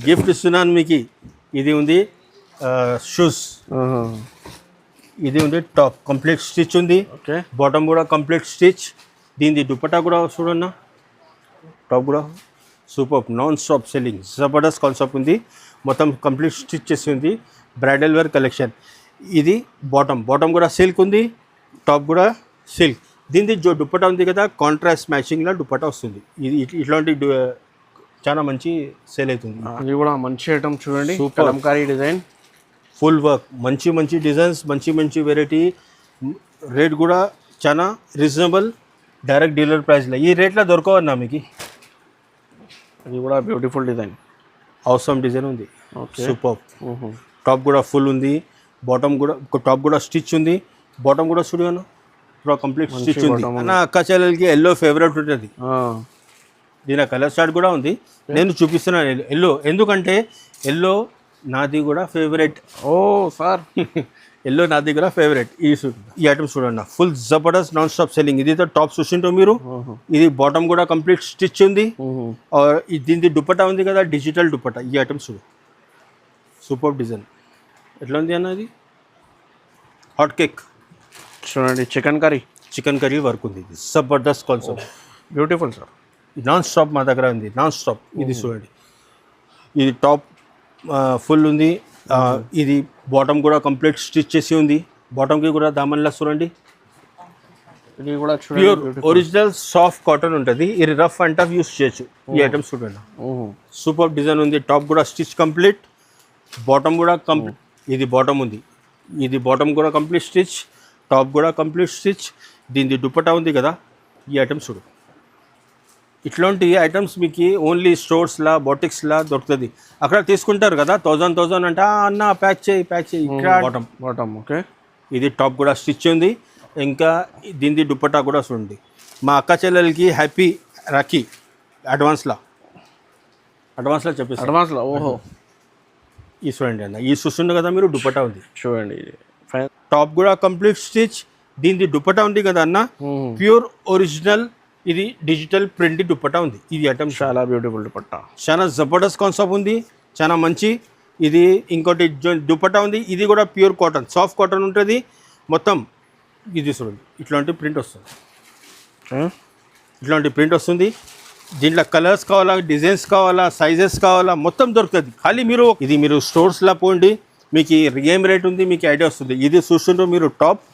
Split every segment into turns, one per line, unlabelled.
Gift ఇస్తున్నాను మీకు. ఇది ఉంది షూస్, ఇది ఉంది టాప్ కంప్లీట్ స్టిచ్ ఉంది, బాటమ్ కూడా కంప్లీట్ స్టిచ్. దీని దుపట్టా కూడా చూడన్నా, టాప్ కూడా super non stop selling, Jabardasth concept ఉంది. మొత్తం కంప్లీట్ స్టిచ్ చేసి ఉంది, బ్రైడల్ వేర్ కలెక్షన్. ఇది బాటమ్ కూడా సిల్క్ ఉంది, టాప్ కూడా సిల్క్. దీనిది జో దుపట్టా ఉంది కదా, కాంట్రాస్ట్ మ్యాచింగ్లో దుపట్టా వస్తుంది. ఇది ఇట్లాంటి చాలా మంచి సేల్ అవుతుంది.
ఇది కూడా మంచి ఐటమ్ చూడండి, కలంకారీ డిజైన్,
ఫుల్ వర్క్, మంచి డిజైన్స్, మంచి వెరైటీ. రేట్ కూడా చాలా రీజనబుల్, డైరెక్ట్ డీలర్ ప్రైస్లో. ఈ రేట్లో దొరకవన్నా మీకు.
ఇది కూడా బ్యూటిఫుల్ డిజైన్,
అవసరం డిజైన్ ఉంది, సూపర్. టాప్ కూడా ఫుల్ ఉంది, టాప్ కూడా స్టిచ్ ఉంది, బాటమ్ కూడా చూడగాను ఇప్పుడు కంప్లీట్ స్టిచ్ ఉంది. నా అక్క చెల్లెలకి ఎల్లో ఫేవరెట్ ఉంటుంది. దీని కలర్ చార్ట్ కూడా ఉంది, నేను చూపిస్తున్నాను ఎల్లో. ఎందుకంటే ఎల్లో నాది కూడా ఫేవరెట్.
ఓ సార్,
ఎల్లో నాది కూడా ఫేవరెట్. ఈ ఐటమ్స్ చూడండి, full Jabardasth non stop selling. ఇది టాప్ చూసింటో మీరు. ఇది బాటమ్ కూడా కంప్లీట్ స్టిచ్ ఉంది. దీని దుపట్టా ఉంది కదా, డిజిటల్ దుపట్టా. ఈ ఐటమ్స్ చూడు, సూపర్ డిజైన్. ఎట్లా ఉంది అన్నది, హాట్ కేక్
చూడండి, చికెన్ కర్రీ వర్క్ ఉంది. ఇది Jabardasth concept, beautiful sir.
Non stop మా దగ్గర ఉంది, నాన్ స్టాప్. ఇది చూడండి, ఇది టాప్ ఫుల్ ఉంది. ఇది బాటమ్ కూడా కంప్లీట్ స్టిచ్ చేసి ఉంది. బాటమ్కి కూడా దామన్లా చూడండి,
ఇది కూడా
ప్యూర్ ఒరిజినల్ సాఫ్ట్ కాటన్ ఉంటుంది. ఇది రఫ్ అండ్ టఫ్ యూస్ చేయొచ్చు. ఈ ఐటమ్స్ చూడండి, సూపర్ డిజైన్ ఉంది. టాప్ కూడా స్టిచ్ కంప్లీట్, బాటమ్ కూడా కంప్లీట్. ఇది బాటమ్ ఉంది, ఇది బాటమ్ కూడా కంప్లీట్ స్టిచ్, టాప్ కూడా కంప్లీట్ స్టిచ్. దీని దుపట్టా ఉంది కదా. ఈ ఐటమ్స్ చూడు, ఇట్లాంటి ఐటమ్స్ మీకు ఓన్లీ స్టోర్స్లా బొటిక్స్లా దొరుకుతుంది. అక్కడ తీసుకుంటారు కదా 1000 అంటే అన్న ప్యాక్ చేయి ఇక్కడ
బాటమ్. ఓకే,
ఇది టాప్ కూడా స్టిచ్ ఉంది. ఇంకా దీని దుపట్టా కూడా చూడండి. మా అక్క చెల్లెలకి హ్యాపీ రాఖీ అడ్వాన్స్లో చెప్పేసి
అడ్వాన్స్లో. ఓహో,
ఈ చూడండి అన్న, ఈ చూస్తుండే కదా మీరు, దుపట్టా ఉంది
చూడండి. ఇది
టాప్ కూడా కంప్లీట్ స్టిచ్. దీని దుపట్టా ఉంది కదా అన్న, ప్యూర్ ఒరిజినల్. ఇది డిజిటల్ ప్రింట్ దుపట్టా ఉంది. ఇది ఐటమ్
చాలా బ్యూటిఫుల్ దుపట్టా,
చాలా జబర్దస్త్ కాన్సెప్ట్ ఉంది, చాలా మంచి. ఇది ఇంకోటి దుపట్టా ఉంది. ఇది కూడా ప్యూర్ కాటన్, సాఫ్ట్ కాటన్ ఉంటుంది మొత్తం. ఇది చూడండి, ఇట్లాంటి ప్రింట్ వస్తుంది. దీంట్లో కలర్స్ కావాలా, డిజైన్స్ కావాలా, సైజెస్ కావాలా, మొత్తం దొరుకుతుంది. ఖాళీ మీరు స్టోర్స్లో పోండి, మీకు ఏం రేట్ ఉంది మీకు ఐడియా వస్తుంది. ఇది చూస్తుంటే మీరు టాప్,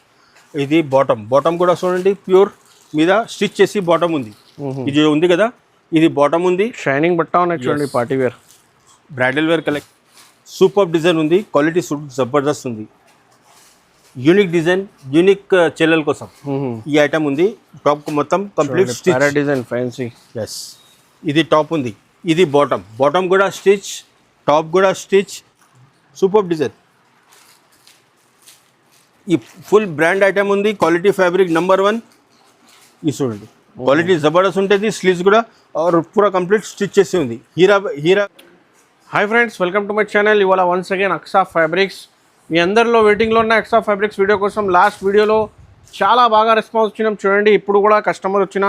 ఇది బాటమ్ కూడా చూడండి, ప్యూర్ మీద స్టిచ్ చేసి బాటమ్ ఉంది. ఇది ఉంది కదా, ఇది బాటమ్ ఉంది.
షైనింగ్ బట్టా ఉన్నాయి చూడండి, party wear,
bridal wear collect. Super design ఉంది, క్వాలిటీ జబర్దస్త్ ఉంది. యూనిక్ డిజైన్, యూనిక్ చెల్లెల కోసం ఈ ఐటమ్ ఉంది. టాప్ మొత్తం complete stitch
design, fancy.
Yes, ఇది టాప్ ఉంది, ఇది బాటమ్ కూడా స్టిచ్, టాప్ కూడా స్టిచ్. Super design. ఈ ఫుల్ బ్రాండ్ ఐటమ్ ఉంది, క్వాలిటీ ఫ్యాబ్రిక్ నెంబర్ 1. ఇది చూడండి, క్వాలిటీ జబర్దస్త్ ఉంటుంది. స్లీవ్స్ కూడా పూరా కంప్లీట్ స్టిచ్ చేసి ఉంది. Heera.
Hi friends, welcome to my channel. ఇవాళ వన్స్ అగైన్ అక్సా ఫ్యాబ్రిక్స్. మీ అందరిలో వెయిటింగ్లో ఉన్న అక్సా ఫ్యాబ్రిక్స్ వీడియో కోసం. లాస్ట్ వీడియోలో చాలా బాగా రెస్పాన్స్ వచ్చినాం చూడండి. ఇప్పుడు కూడా కస్టమర్ వచ్చిన.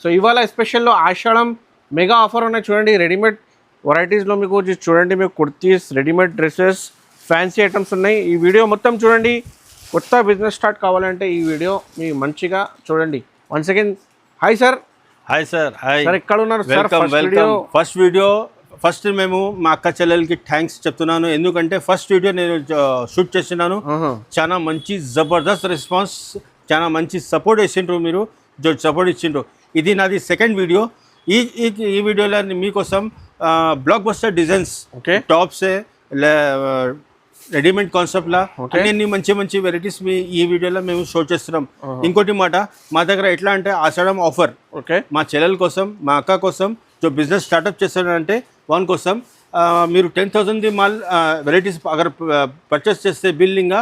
సో ఇవాళ స్పెషల్లో ఆషాఢం మెగా ఆఫర్ ఉన్నాయి చూడండి. రెడీమేడ్ వెరైటీస్లో మీకు చూడండి, మీకు kurtis, readymade dresses, fancy items ఉన్నాయి. ఈ వీడియో మొత్తం చూడండి. కొత్త బిజినెస్ స్టార్ట్ కావాలంటే ఈ వీడియో మీ మంచిగా చూడండి. Once again hi sir.
Hi sir. Hi
sir, ఎక్కడ ఉన్నారు సార్?
ఫస్ట్ మేము మా అక్క చెల్లెలకి థ్యాంక్స్ చెప్తున్నాను. ఎందుకంటే ఫస్ట్ వీడియో నేను షూట్ చేస్తున్నాను. చాలా మంచి జబర్దస్త్ రెస్పాన్స్, చాలా మంచి సపోర్ట్ ఇచ్చిండ్రు. మీరు సపోర్ట్ ఇచ్చిండ్రు. ఇది నాది సెకండ్ వీడియో. ఈ వీడియోలో మీకోసం blockbuster designs, tops, readymade కాన్సెప్ట్లా అన్ని మంచి వెరైటీస్ ఈ వీడియోలో మేము షో చేస్తున్నాం. ఇంకోటి మాట, మా దగ్గర ఎట్లా అంటే ఆషాఢం ఆఫర్. ఓకే, మా చెల్లెల కోసం, మా అక్క కోసం బిజినెస్ స్టార్ట్అప్ చేస్తారంటే వాని కోసం మీరు 10,000 మాల్ వెరైటీస్ అగర్ పర్చేస్ చేస్తే బిల్లింగ్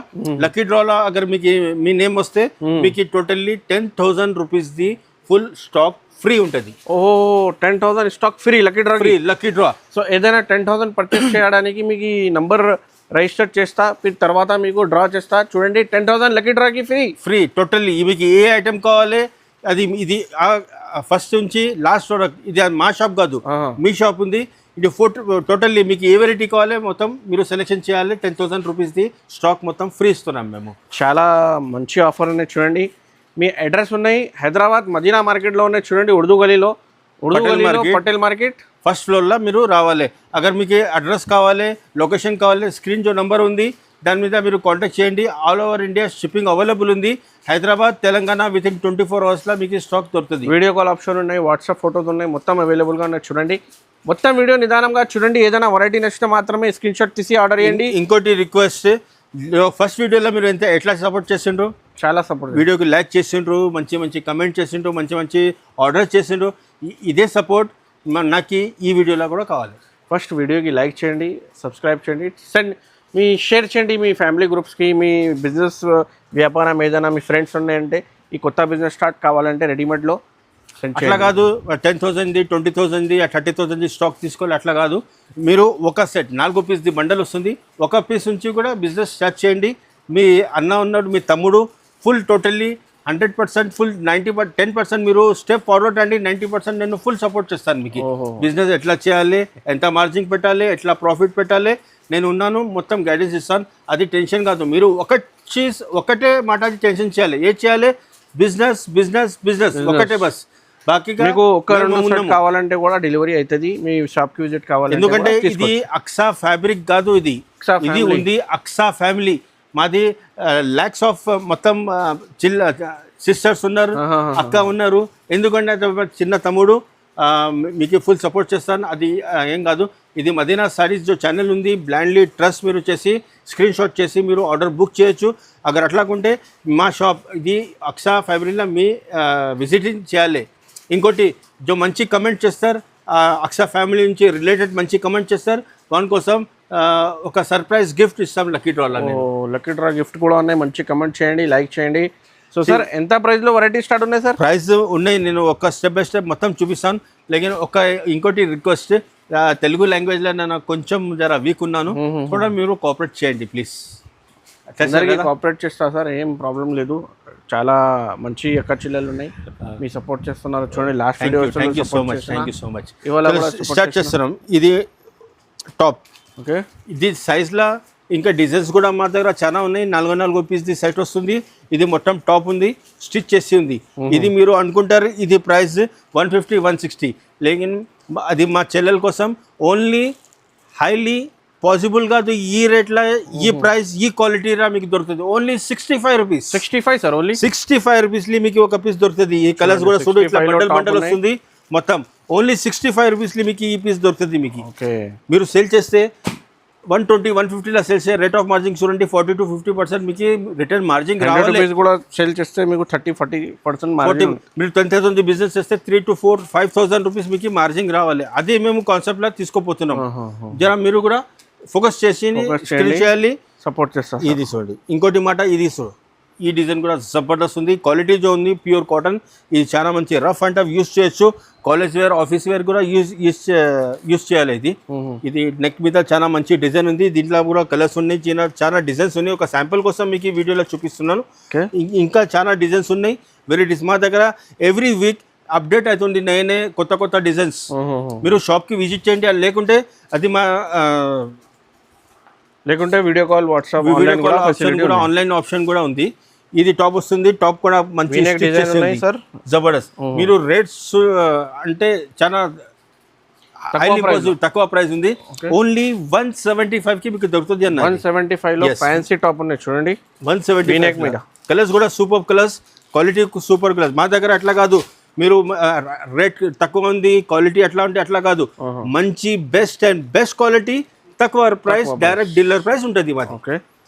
లక్కీ డ్రాలో అగర్ మీకు మీ నేమ్ వస్తే మీకు టోటల్లీ 10,000 రూపీస్ది ఫుల్ స్టాక్ ఫ్రీ ఉంటుంది.
ఓహో, 10,000 stock free, lucky draw. So ఏదైనా 10,000 పర్చేస్ చేయడానికి మీకు ఈ నంబర్ రిజిస్టర్ చేస్తా, తర్వాత మీకు డ్రా చేస్తా. చూడండి, 10,000 లక్కీ డ్రాకి ఫ్రీ
టోటల్లీ. మీకు ఏ ఐటమ్ కావాలి అది, ఇది ఫస్ట్ నుంచి లాస్ట్ వరకు. ఇది మా షాప్ కాదు, మీ షాప్ ఉంది. ఇది టోటల్లీ మీకు ఏ వెరైటీ కావాలి మొత్తం మీరు సెలెక్షన్ చేయాలి. 10,000 రూపీస్ది స్టాక్ మొత్తం ఫ్రీ ఇస్తున్నాం మేము.
చాలా మంచి ఆఫర్ ఉన్నాయి చూడండి. మీ అడ్రస్ ఉన్నాయి హైదరాబాద్ మదీనా మార్కెట్లో ఉన్నాయి చూడండి, ఉర్దూ గలీలో పటేల్ మార్కెట్
ఫస్ట్ ఫ్లోర్లో మీరు రావాలి. అగర్ మీకు అడ్రస్ కావాలి, లొకేషన్ కావాలి, స్క్రీన్ జో నంబర్ ఉంది దాని మీద మీరు కాంటాక్ట్ చేయండి. All over India shipping available ఉంది. హైదరాబాద్ తెలంగాణ వితిన్ 24 అవర్స్లో మీకు స్టాక్ దొరుకుతుంది.
వీడియో కాల్ ఆప్షన్ ఉన్నాయి, వాట్సాప్ ఫోటోస్ ఉన్నాయి, మొత్తం అవైలబుల్గా ఉన్నాయి చూడండి. మొత్తం వీడియో నిదానంగా చూడండి. ఏదైనా వెరైటీ నచ్చితే మాత్రమే స్క్రీన్ షాట్ తీసి ఆర్డర్ చేయండి.
ఇంకోటి రిక్వెస్ట్, ఫస్ట్ వీడియోలో మీరు ఎట్లా సపోర్ట్ చేసిండ్రు,
చాలా సపోర్ట్,
వీడియోకి లైక్ చేసిండ్రు, మంచి కమెంట్ చేసిండ్రు, మంచి ఆర్డర్ చేసిండ్రు. ఇదే సపోర్ట్ నాకు ఈ వీడియోలో కూడా కావాలి.
ఫస్ట్ వీడియోకి లైక్ చేయండి, సబ్స్క్రైబ్ చేయండి, మీ షేర్ చేయండి మీ ఫ్యామిలీ గ్రూప్స్కి. మీ బిజినెస్ వ్యాపారం ఏదైనా మీ ఫ్రెండ్స్ ఉన్నాయంటే ఈ కొత్త బిజినెస్ స్టార్ట్ కావాలంటే రెడీమేడ్లో
అట్లా కాదు 10,000ది 20,000ది 30,000ది స్టాక్ తీసుకోవాలి, అట్లా కాదు. మీరు ఒక సెట్ 4 పీస్ది బండల్ వస్తుంది, ఒక పీస్ నుంచి కూడా బిజినెస్ స్టార్ట్ చేయండి. మీ అన్న ఉన్నాడు, మీ తమ్ముడు, ఫుల్ టోటల్లీ 100% ఫుల్ 10% మీరు స్టెప్ ఫార్వర్డ్ అండి. 90% నేను ఫుల్ సపోర్ట్ చేస్తాను మీకు. బిజినెస్ ఎట్లా చేయాలి, ఎంత మార్జిన్ పెట్టాలి, ఎట్లా ప్రాఫిట్ పెట్టాలి నేను ఉన్నాను, మొత్తం గైడెన్స్ ఇస్తాను. అది టెన్షన్ కాదు. మీరు ఒకటే మాట టెన్షన్ చేయాలి. ఏ చేయాలి, బిజినెస్ ఒకటే బస్. బాకీ
మీకు ఒక 2 కావాలంటే కూడా డెలివరీ అవుతుంది. మీ షాప్కి విజిట్ కావాలి.
ఎందుకంటే ఇది అక్సా ఫ్యాబ్రిక్ కాదు, ఇది ఉంది అక్సా ఫ్యామిలీ. మాది ల్యాక్స్ ఆఫ్ మొత్తం సిస్టర్స్ ఉన్నారు, అక్క ఉన్నారు. ఎందుకంటే చిన్న తమ్ముడు మీకు ఫుల్ సపోర్ట్ చేస్తాను. అది ఏం కాదు. ఇది మదీనా సారీస్ జో ఛానల్ ఉంది, బ్లాండ్లీ ట్రస్ట్ మీరు చేసి స్క్రీన్ షాట్ చేసి మీరు ఆర్డర్ బుక్ చేయొచ్చు. అగర్ అట్లాకుంటే మా షాప్ ఇది అక్సా ఫ్యాబ్రిక్లో మీ విజిటింగ్ చేయాలి. ఇంకోటి జో మంచి కమెంట్ చేస్తారు, అక్సా ఫ్యామిలీ నుంచి రిలేటెడ్ మంచి కమెంట్ చేస్తారు, వాని కోసం ఒక సర్ప్రైజ్ గిఫ్ట్ ఇస్తాం. లక్కీ డ్రా
గిఫ్ట్ కూడా ఉన్నాయి. మంచి కమెంట్ చేయండి, లైక్ చేయండి. సో సార్ ఎంత ప్రైస్లో వెరైటీ స్టార్ట్ ఉన్నాయి సార్?
ప్రైస్ ఉన్నాయి, నేను ఒక స్టెప్ బై స్టెప్ మొత్తం చూపిస్తాను. లేకిన్ ఇంకోటి రిక్వెస్ట్, తెలుగు లాంగ్వేజ్లో నేను కొంచెం జర వీక్ ఉన్నాను, కూడా మీరు కోఆపరేట్ చేయండి ప్లీజ్.
అందరికీ కోఆపరేట్ చేస్తా సార్, ఏం ప్రాబ్లం లేదు. చాలా మంచి అక్క చెల్లెలు ఉన్నాయి, మీ సపోర్ట్ చేస్తున్నారు చూడండి. Last video
thank you so much. ఇవాళ స్టార్ట్ చేస్తున్నాం. ఇది టాప్,
ఓకే.
ఇది సైజ్లో ఇంకా డిజైన్స్ కూడా మా దగ్గర చాలా ఉన్నాయి. 4 పీస్ది సెట్ వస్తుంది. ఇది మొత్తం టాప్ ఉంది, స్టిచ్ చేసి ఉంది. ఇది మీరు అనుకుంటారు ఇది ప్రైస్ 150, 160, లేకిన్ అది మా చెల్లెల కోసం ఓన్లీ హైలీ పాసిబుల్ కాదు. ఈ రేట్లో ఈ ప్రైస్ ఈ క్వాలిటీలో మీకు దొరుకుతుంది. Only 65 rupees.
65 సార్, ఓన్లీ
65 రూపీస్లో మీకు ఒక పీస్ దొరుకుతుంది. ఈ కలర్స్ కూడా చూడు, ఇట్లా బండల్ వస్తుంది మొత్తం. ఓన్లీ 65 రూపీస్లో మీకు ఈ పీస్ దొరుకుతుంది మీకు. మీరు సేల్ చేస్తే 120, 150లా సేల్ చేసే రేట్ ఆఫ్ మార్జిన్ చూడండి. 40 to 50% మీకు రిటర్న్ మార్జిన్ రావాలి.
కూడా సేల్ చేస్తే మీకు 30-40% మార్జిన్.
మీరు 10,000 బిజినెస్ చేస్తే 3 to 4, 5,000 రూపీస్ మీకు మార్జిన్ రావాలి. అదే మేము కాన్సెప్ట్లో తీసుకోపోతున్నాం. జరా మీరు కూడా ఫోకస్ చేసి చేయాలి,
సపోర్ట్ చేస్తాం.
ఇది చూడండి. ఇంకోటి మాట, ఇది చూడు, ఈ డిజైన్ కూడా జబర్దస్త్ ఉంది. క్వాలిటీ జో ఉంది ప్యూర్ కాటన్. ఇది చాలా మంచి రఫ్ అండ్ టఫ్ యూస్ చేయొచ్చు. కాలేజ్ వేర్, ఆఫీస్ వేర్ కూడా యూస్ చేయాలి. ఇది నెక్ మీద చాలా మంచి డిజైన్ ఉంది. దీంట్లో కూడా కలర్స్ ఉన్నాయి, చాలా డిజైన్స్ ఉన్నాయి. ఒక శాంపుల్ కోసం మీకు ఈ వీడియోలో చూపిస్తున్నాను. ఇంకా చాలా డిజైన్స్ ఉన్నాయి, వెరైటీస్. మా దగ్గర ఎవ్రీ వీక్ అప్డేట్ అవుతుంది, నేనే కొత్త డిజైన్స్. మీరు షాప్కి విజిట్ చేయండి. అది లేకుంటే
video call, WhatsApp,
online option కూడా ఉంది. ఇది టాప్ వస్తుంది. టాప్ కూడా మంచి
సార్,
జబర్దస్త్. మీరు రేట్స్ అంటే చాలా తక్కువ ప్రైస్ ఉంది. ఓన్లీ 175కి మీకు దొరుకుతుంది అన్న.
175 లో ఫ్యాన్సీ టాప్ ఉన్నాయి చూడండి.
175 మీద కలర్స్ కూడా super colours, quality super colours. మా దగ్గర అట్లా కాదు, మీరు రేట్ తక్కువ ఉంది, క్వాలిటీ అట్లా ఉంటే అట్లా కాదు. మంచి బెస్ట్ క్వాలిటీ, తక్కువ ప్రైస్, డైరెక్ట్ డీలర్ ప్రైస్ ఉంటుంది మాది.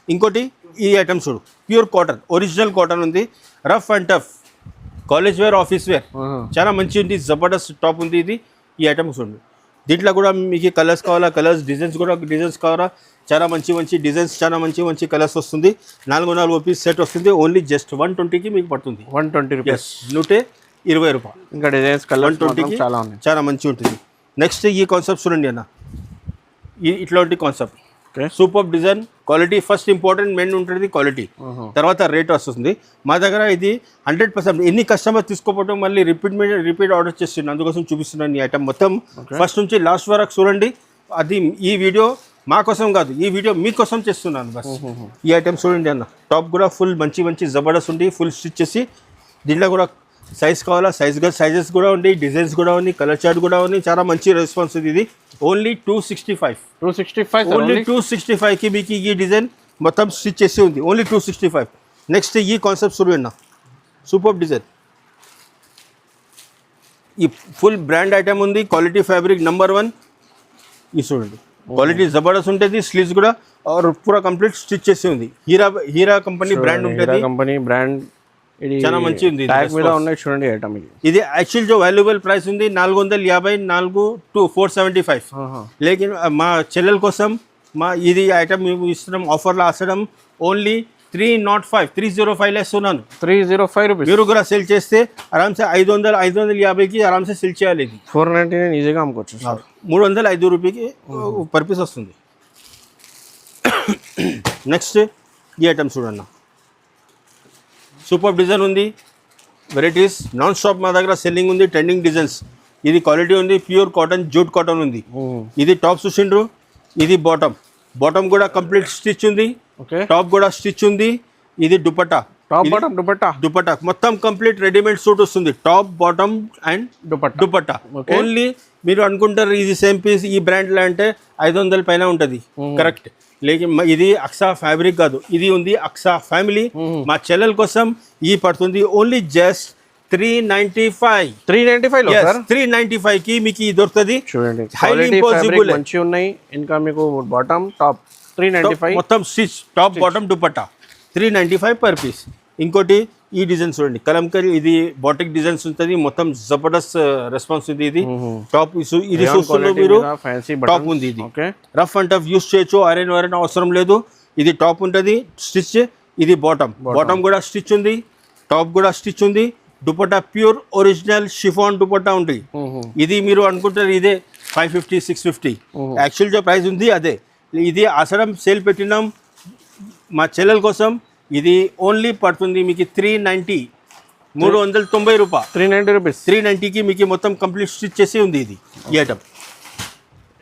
ఇంకోటి ఈ ఐటమ్ చూడు, ప్యూర్ కాటన్, ఒరిజినల్ కాటన్ ఉంది, rough and tough, college wear, office wear, చాలా మంచి ఉంది. జబర్దస్త్ టాప్ ఉంది. ఇది ఈ ఐటమ్ చూడండి. దీంట్లో కూడా మీకు కలర్స్ కావాలా, డిజైన్స్ కావాలా, చాలా మంచి డిజైన్స్, చాలా మంచి కలర్స్ వస్తుంది. 4 పీస్ సెట్ వస్తుంది. ఓన్లీ జస్ట్ 120కి మీకు పడుతుంది.
120 రూపీస్,
120 రూపాయలు.
ఇంకా డిజైన్స్ కలర్స్
120కి చాలా మంచి ఉంటుంది. నెక్స్ట్ ఈ కాన్సెప్ట్ చూడండి అన్న, ఇట్లాంటి concept super design, quality first important main ఉంటుంది క్వాలిటీ, తర్వాత రేట్ వస్తుంది. మా దగ్గర ఇది 100% ఎన్ని కస్టమర్ తీసుకోవడం మళ్ళీ రిపీట్ ఆర్డర్ చేస్తున్నాను, అందుకోసం చూపిస్తున్నాను ఈ ఐటమ్ మొత్తం ఫస్ట్ నుంచి లాస్ట్ వరకు చూడండి. అది ఈ వీడియో మా కోసం కాదు, ఈ వీడియో మీకోసం చేస్తున్నాను బస్. ఈ ఐటమ్ చూడండి అన్న, టాప్ కూడా ఫుల్ మంచి జబర్దస్త్ ఉంది, ఫుల్ స్టిచ్ చేసి దీంట్లో కూడా సైజ్ కావాలా సైజెస్ కూడా ఉంది, డిజైన్స్ కూడా ఉంది, కలర్ చార్ట్ కూడా ఉంది, చాలా మంచి రెస్పాన్స్ ఉంది. ఇది ఓన్లీ 265 ఓన్లీ 265కి మీకు ఈ డిజైన్ మొత్తం స్టిచ్ చేసి ఉంది, ఓన్లీ 265. నెక్స్ట్ ఈ కాన్సెప్ట్ చూడండి, సూపర్ డిజైన్, ఈ ఫుల్ బ్రాండ్ ఐటమ్ ఉంది, క్వాలిటీ ఫ్యాబ్రిక్ నెంబర్ 1. ఇది చూడండి, క్వాలిటీ జబర్దస్త్ ఉంటుంది, స్లీవ్స్ కూడా और पूरा కంప్లీట్ స్టిచ్ చేసి ఉంది. హీరా కంపెనీ బ్రాండ్ ఉంటుంది,
కంపెనీ బ్రాండ్, ఇది
చాలా మంచి ఉంది.
ట్యాగ్ మీద ఉన్నాయి చూడండి ఐటమ్.
ఇది యాక్చువల్ जो వాల్యుబుల్ ప్రైస్ ఉంది 450 to 475. లేకిన్ మా చెల్లెల కోసం మా ఇది ఐటమ్ ఇస్తున్నాం ఆఫర్లో అసడం ఓన్లీ 305 ఇస్తున్నాను.
305 రూపీస్
మీరు కూడా సెల్ చేస్తే ఆరామ్సే 550కి ఆరామ్సే సెల్ చేయాలి. ఇది
499 ఈజీగా అమ్ముకోవచ్చు.
305 రూపాయకి పర్ పీస్ వస్తుంది. నెక్స్ట్ ఈ ఐటమ్ చూడన్న, సూపర్ డిజైన్ ఉంది, వెరైటీస్ నాన్ స్టాప్ మా దగ్గర సెల్లింగ్ ఉంది, ట్రెండింగ్ డిజైన్స్. ఇది క్వాలిటీ ఉంది, ప్యూర్ కాటన్ జూట్ కాటన్ ఉంది. ఇది టాప్ చూసిండ్రు, ఇది బాటమ్ కూడా కంప్లీట్ స్టిచ్ ఉంది, టాప్ కూడా స్టిచ్ ఉంది. ఇది దుపట్టా,
టాప్ బాటమ్
దుపట్టా మొత్తం కంప్లీట్ రెడీమేడ్ సూట్ వస్తుంది, top bottom and dupatta. Only మీరు అనుకుంటారు ఇది సేమ్ పీస్ ఈ బ్రాండ్లో అంటే 500 పైన ఉంటుంది, కరెక్ట్. లేకిన్ ఇది అక్సా ఫ్యాబ్రిక్ కాదు, ఇది ఉంది అక్సా ఫ్యామిలీ. మా చెల్లెల కోసం ఈ పడుతుంది ఓన్లీ జస్ట్ 395కి మీకు ఇది దొరుకుతుంది.
చూడండి ఫ్యాబ్రిక్ మంచి ఉన్నాయి, ఇంకా మీకు బాటమ్ టాప్ 395
మొత్తం stitch, top bottom dupatta 395 per piece. ఇంకోటి ఈ డిజైన్ చూడండి, కలంకరీ, ఇది బాటిక్ డిజైన్స్ ఉంటుంది, మొత్తం జబర్దస్త్ రెస్పాన్స్ ఉంది. ఇది టాప్, ఇది చూస్తున్నారు మీరు, టాప్ ఉంది. ఇది రఫ్ అండ్ టఫ్ యూస్ చేయొచ్చు, ఐరన్ అవసరం లేదు. ఇది టాప్ ఉంటుంది స్టిచ్, ఇది బాటమ్ కూడా స్టిచ్ ఉంది, టాప్ కూడా స్టిచ్ ఉంది. Dupatta pure original chiffon dupatta ఉంటుంది. ఇది మీరు అనుకుంటారు ఇదే 550 650, యాక్చువల్ जो ప్రైస్ ఉంది అదే. ఇది అసడం సేల్ పెట్టినాం మా చెల్లెల కోసం. ఇది ఓన్లీ పడుతుంది మీకు 390 రూపాయలు. 390కి మీకు మొత్తం కంప్లీట్ స్టిచ్ చేసి ఉంది. ఇది ఈ ఐటమ్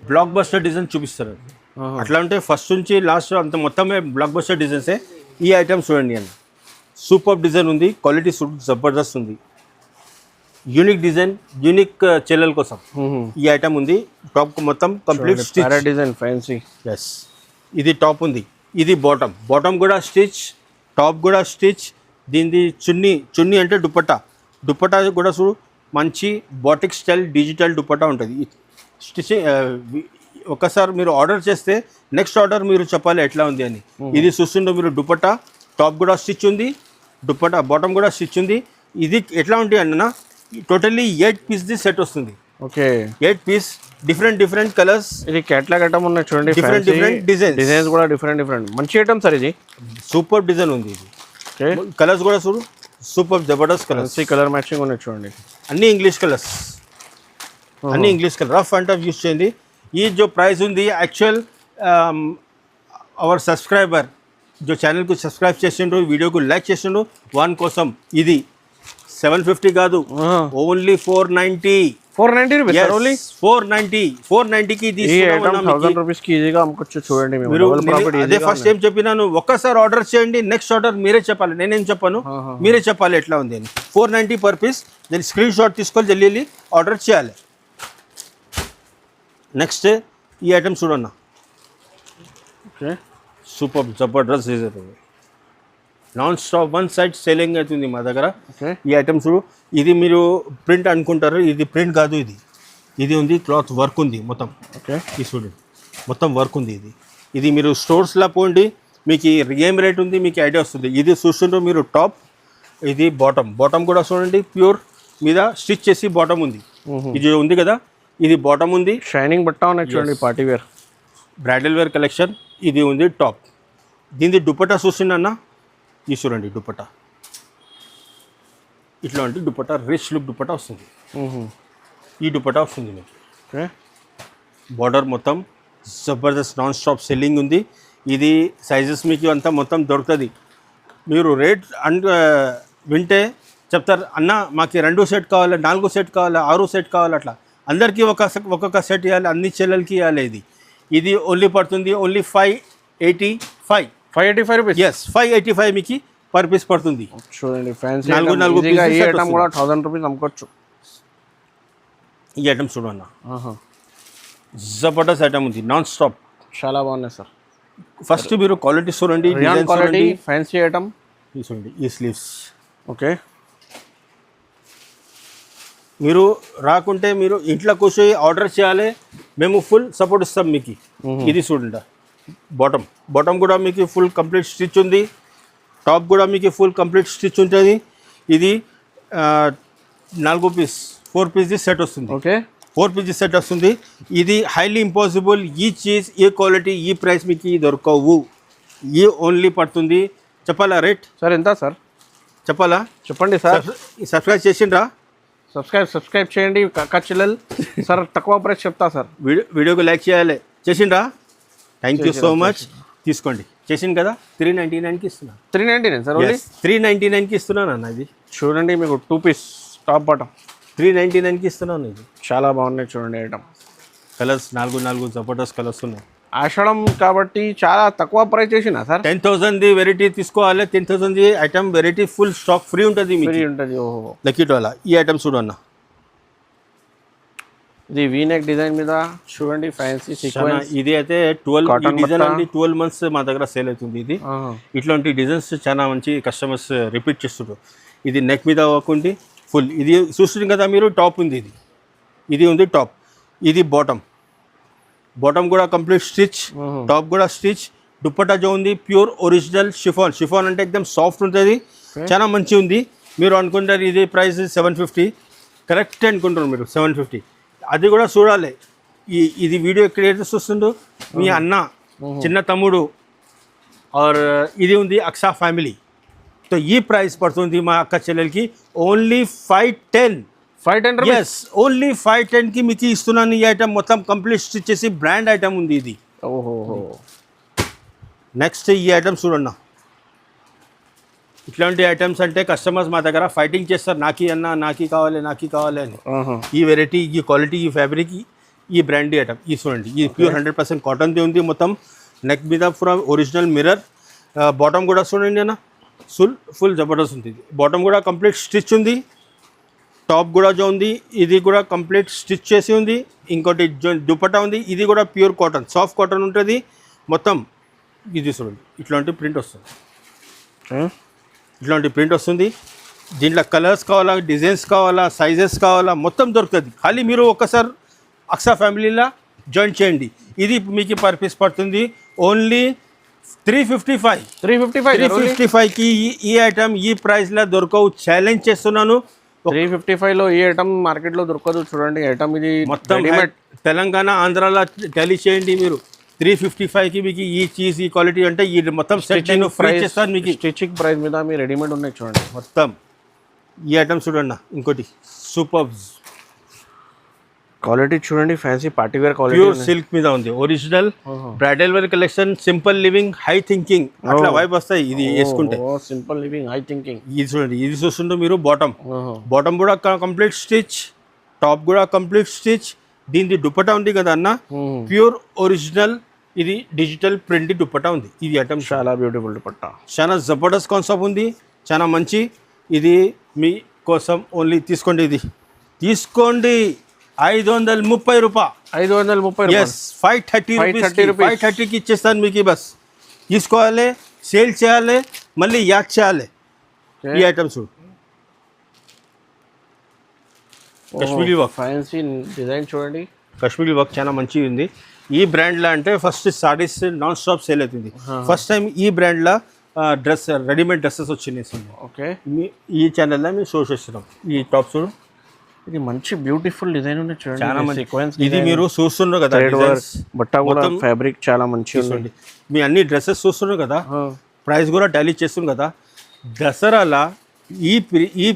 బ్లాక్ బస్టర్ డిజైన్ చూపిస్తారు, అట్లా ఉంటే ఫస్ట్ నుంచి లాస్ట్ అంత మొత్తమే బ్లాక్ బస్టర్ డిజైన్సే. ఈ ఐటమ్ చూడండి అండి, సూపర్ డిజైన్ ఉంది, క్వాలిటీ జబర్దస్త్ ఉంది, యూనిక్ డిజైన్, యూనిక్ చెల్లెల కోసం ఈ ఐటమ్ ఉంది. టాప్ మొత్తం complete stitch
design fancy.
Yes, ఇది టాప్ ఉంది, ఇది బాటమ్ కూడా స్టిచ్, టాప్ కూడా స్టిచ్. దీనిది చున్నీ అంటే దుపట్టా కూడా చూడు మంచి బాటిక్ స్టైల్ డిజిటల్ దుపట్టా ఉంటుంది. స్టిచింగ్ ఒకసారి మీరు ఆర్డర్ చేస్తే నెక్స్ట్ ఆర్డర్ మీరు చెప్పాలి ఎట్లా ఉంది అని. ఇది చూస్తుంటే మీరు దుపట్టా, టాప్ కూడా స్టిచ్ ఉంది, దుపట్టా బాటమ్ కూడా స్టిచ్ ఉంది. ఇది ఎట్లా ఉంటుంది అన్న, టోటల్లీ 8 పీస్ది సెట్ వస్తుంది.
Okay,
8 piece, different colours.
ఇది కేటలాగ్ ఐటమ్ ఉన్నాయి చూడండి,
డిఫరెంట్ డిజైన్స్
కూడా డిఫరెంట్ మంచి ఐటమ్ సార్. ఇది
సూపర్ డిజైన్ ఉంది. ఇది కలర్స్ కూడా చూడు, సూపర్ జబర్దస్త్ కలర్స్,
కలర్ మ్యాచింగ్ ఉన్నాయి చూడండి,
అన్ని English colours, rough and tough use చేయండి. ఈ जो ప్రైస్ ఉంది యాక్చువల్ అవర్ సబ్స్క్రైబర్ जो ఛానల్ కు సబ్స్క్రైబ్ చేసిండ్రు, వీడియోకు లైక్ చేసిండ్రు, వాన్ కోసం ఇది 750 కాదు, ఓన్లీ 490
రూపీస్. ఓన్లీ
490కి ఇది
1000 రూపీస్ కి ఈజీగా అమ్ముకోవచ్చు. చూడండి
అదే ఫస్ట్ ఏం చెప్పినాను, ఒక్కసారి ఆర్డర్ చేయండి, నెక్స్ట్ ఆర్డర్ మీరే చెప్పాలి, నేనేం చెప్పాను, మీరే చెప్పాలి ఎట్లా ఉంది అని. 490 పర్ పీస్. దాని స్క్రీన్ షాట్ తీసుకొని జల్దీ ఆర్డర్ చేయాలి. నెక్స్ట్ ఈ ఐటమ్ చూడన్నా, super Jabardasth design, non stop 1 side selling అవుతుంది మా దగ్గర. ఈ ఐటమ్ చూడు, ఇది మీరు ప్రింట్ అనుకుంటారు, ఇది ప్రింట్ కాదు, ఇది ఉంది క్లాత్ వర్క్ ఉంది మొత్తం. ఇది చూడండి, మొత్తం వర్క్ ఉంది. ఇది మీరు స్టోర్స్లో పోండి, మీకు ఏం రేట్ ఉంది మీకు ఐడియా వస్తుంది. ఇది చూస్తుంటే మీరు టాప్, ఇది బాటమ్ కూడా చూడండి, ప్యూర్ మీద స్టిచ్ చేసి బాటమ్ ఉంది. ఇది ఉంది కదా, ఇది బాటమ్ ఉంది,
షైనింగ్ బట్ట ఉన్నాయి చూడండి, party wear
bridal wear collection. ఇది ఉంది టాప్. దీని దుపట్టా చూసిండన్నా, ఇది చూడండి దుపట్టా, ఇట్లాంటి దుపట్టా రిచ్ లుక్ దుపట్టా వస్తుంది. ఈ దుపట్టా వస్తుంది మీకు, బార్డర్ మొత్తం జబర్దస్త్ నాన్ స్టాప్ సెల్లింగ్ ఉంది. ఇది సైజెస్ మీకు అంతా మొత్తం దొరుకుతుంది. మీరు రేట్ వింటే చెప్తారు, అన్న మాకు 2 సెట్ కావాలి, 4 సెట్ కావాలి, 6 సెట్ కావాలి, అట్లా అందరికీ ఒక్కొక్క సెట్ ఇవ్వాలి, అన్ని చెల్లెలకి ఇవ్వాలి. ఇది ఓన్లీ పడుతుంది ఓన్లీ 585
రూపీస్.
ఎస్ 585 మీకు పర్ పీస్ పడుతుంది.
చూడండి ఫ్యాన్సీ
నాలుగు
ఈ ఐటమ్ కూడా 1000 రూపీస్ అమ్ముకోవచ్చు.
ఈ ఐటమ్ చూడన్న, జబర్దస్త్ ఐటమ్ ఉంది, నాన్ స్టాప్,
చాలా బాగున్నాయి సార్.
ఫస్ట్ మీరు క్వాలిటీ చూడండి, డిజైన్
క్వాలిటీ,
చూడండి,
ఫ్యాన్సీ ఐటమ్
చూడండి. ఈ స్లీవ్స్
ఓకే.
మీరు రాకుంటే మీరు ఇంట్లో కూర్చొని ఆర్డర్ చేయాలి, మేము ఫుల్ సపోర్ట్ ఇస్తాం మీకు. ఇది చూడండి, బాటమ్ కూడా మీకు ఫుల్ కంప్లీట్ స్టిచ్ ఉంది, టాప్ కూడా మీకు ఫుల్ కంప్లీట్ స్టిచ్ ఉంటుంది. ఇది 4 పీస్ 4 పీస్ సెట్ వస్తుంది.
ఓకే,
4 పీస్ సెట్ వస్తుంది. ఇది హైలీ ఇంపాసిబుల్, ఈ చీజ్ ఈ క్వాలిటీ ఈ ప్రైస్ మీకు దొరకవు. ఈ ఓన్లీ పడుతుంది. చెప్పాలా రేట్
సార్? ఎంత సార్
చెప్పాలా?
చెప్పండి సార్.
సబ్స్క్రైబ్ చేసిండ్రా?
సబ్స్క్రైబ్ చేయండి కచ్చిలల్ సార్. తక్కువ ప్రైస్ చెప్తా సార్.
వీడియోకి లైక్ చేయాలి. చేసిండ్రా? Thank you so much. తీసుకోండి. చేసింది కదా, 399కి ఇస్తున్నాను.
399 సార్ ఓన్లీ?
399కి ఇస్తున్నాను అన్న. ఇది
చూడండి మీకు 2 పీస్ టాప్ బాటమ్
399కి ఇస్తున్నాను. ఇది
చాలా బాగున్నాయి చూడండి ఐటమ్.
కలర్స్ 4 జబర్దస్త్ కలర్స్ ఉన్నాయి.
ఆషాఢం కాబట్టి చాలా తక్కువ ప్రైస్ చేసినా సార్.
10,000 వెరైటీ తీసుకోవాలి. 10,000 item variety full stock free ఉంటుంది మీకు.
ఫ్రీ ఉంటుంది. ఓహో,
లక్కీ టాలా. ఈ ఐటమ్ చూడన్న,
ఇది వీనెక్ డిజైన్ మీద చూడండి, ఫ్యాన్సీ సీక్వెన్స్.
ఇది అయితే 12 డిజైన్ అండి, 12 months మా దగ్గర సేల్ అవుతుంది. ఇది ఇట్లాంటి డిజైన్స్ చాలా మంచి కస్టమర్స్ రిపీట్ చేస్తుంటారు. ఇది నెక్ మీద అవ్వకుండి ఫుల్. ఇది చూస్తుంది కదా మీరు, టాప్ ఉంది. ఇది ఉంది టాప్. ఇది బాటమ్ కూడా కంప్లీట్ స్టిచ్, టాప్ కూడా స్టిచ్. దుప్పట్టా జో ఉంది ప్యూర్ ఒరిజినల్ షిఫాన్ అంటే ఎక్దమ్ సాఫ్ట్ ఉంటుంది, చాలా మంచి ఉంది. మీరు అనుకుంటారు ఇది ప్రైస్ 750, కరెక్ట్ అనుకుంటారు మీరు 750. అది కూడా చూడాలి. ఇది వీడియో క్రియేటర్స్ చూస్తుండ్రు, మీ అన్న, చిన్న తమ్ముడు, ఆర్ ఇది ఉంది అక్సా ఫ్యామిలీ. तो ये प्राइस पड़ती మా అక్క చెల్లెలకి ఓన్లీ 510
రూపీస్.
ఓన్లీ 510కి మీకు ఇస్తున్నాను. ఈ ఐటమ్ మొత్తం కంప్లీట్ స్టిచ్ చేసి బ్రాండ్ ఐటమ్ ఉంది ఇది.
ఓహో,
నెక్స్ట్ ఈ ఐటమ్ చూడన్న. ఇట్లాంటి ఐటమ్స్ అంటే కస్టమర్స్ మా దగ్గర ఫైటింగ్ చేస్తారు, నాకి కావాలి అని. ఈ వెరైటీ, ఈ క్వాలిటీ, ఈ ఫ్యాబ్రిక్, ఈ బ్రాండ్ ఐటమ్. ఈ చూడండి, ఈ ప్యూర్ 100% కాటన్ది ఉంది. మొత్తం నెక్ మీద పూరా ఒరిజినల్ మిర్రర్. బాటమ్ కూడా చూడండి అన్న, ఫుల్ జబర్దస్త్ ఉంది. బాటమ్ కూడా కంప్లీట్ స్టిచ్ ఉంది. టాప్ కూడా జో ఉంది, ఇది కూడా కంప్లీట్ స్టిచ్ చేసి ఉంది. ఇంకోటి దుపట్టా ఉంది, ఇది కూడా ప్యూర్ కాటన్, సాఫ్ట్ కాటన్ ఉంటుంది మొత్తం. ఇది చూడండి, ఇట్లాంటి ప్రింట్ వస్తుంది. దీంట్లో కలర్స్ కావాలా, డిజైన్స్ కావాలా, సైజెస్ కావాలా, మొత్తం దొరుకుతుంది. ఖాళీ మీరు ఒక్కసారి అక్సా ఫ్యామిలీలో జాయిన్ చేయండి. ఇది మీకు పర్ పీస్ పడుతుంది ఓన్లీ 355కి. ఈ ఐటమ్ ఈ ప్రైస్లో దొరకవు, ఛాలెంజ్ చేస్తున్నాను.
355లో ఈ ఐటమ్ మార్కెట్లో దొరకదు. చూడండి ఐటమ్ ఇది
మొత్తం తెలంగాణ ఆంధ్రాలో టాలీ చేయండి మీరు. 355కి మీకు ఈ చీజ్, ఈ క్వాలిటీ అంటే ఈ మొత్తం సెట్ నేను ఫ్రీ చేస్తాను మీకు.
స్టిచింగ్ ప్రైస్ మీద మీ రెడీమేడ్ ఉన్నాయి చూడండి
మొత్తం. ఈ ఐటమ్ చూడండి ఇంకోటి సూపర్
క్వాలిటీ చూడండి, fancy party wear quality,
pure silk మీద ఉంది. Original bridal wear collection, simple living, high thinking అట్లా వైబ్ వస్తాయి ఇది వేసుకుంటే.
Simple living, high thinking.
ఇది చూడండి, ఇది చూస్తుంటే మీరు బాటమ్ కూడా కంప్లీట్ స్టిచ్, టాప్ కూడా కంప్లీట్ స్టిచ్. దీనిది దుపట్టా ఉంది కదా అన్న, ప్యూర్ ఒరిజినల్. ఇది డిజిటల్ ప్రింట్ దుపట్టా ఉంది. ఇది ఐటమ్
చాలా బ్యూటిఫుల్ దుపట్టా,
చాలా జబర్దస్త్ కాన్సెప్ట్ ఉంది, చాలా మంచి. ఇది మీ కోసం ఓన్లీ తీసుకోండి. ఇది తీసుకోండి 530 రూపాయలు.
530.
530కి ఇచ్చేస్తాను మీకు. బస్ తీసుకోవాలి, సేల్ చేయాలి, మళ్ళీ యాడ్ చేయాలి. ఈ items Kashmiri work,
fancy design చూడండి,
కాశ్మీరీ వర్క్ చాలా మంచిగా ఉంది. ఈ బ్రాండ్లో అంటే first saris non stop sale అవుతుంది. ఫస్ట్ టైం ఈ బ్రాండ్లో రెడీమేడ్ డ్రెస్సెస్ వచ్చినాయి.
ఓకే,
ఈ ఛానల్లో మేము షో చేస్తున్నాం. ఈ టాప్ చూడు,
ఇది మంచి బ్యూటిఫుల్ డిజైన్ ఉంది చూడండి,
చాలా మంచి. ఇది మీరు చూస్తున్నారు కదా,
బట్ట కూడా ఫ్యాబ్రిక్ చాలా మంచిగా ఉంది.
మీ అన్ని డ్రెస్సెస్ చూస్తున్నారు కదా, ప్రైస్ కూడా టాలీ చేస్తున్నారు కదా. దసరాలా ఈ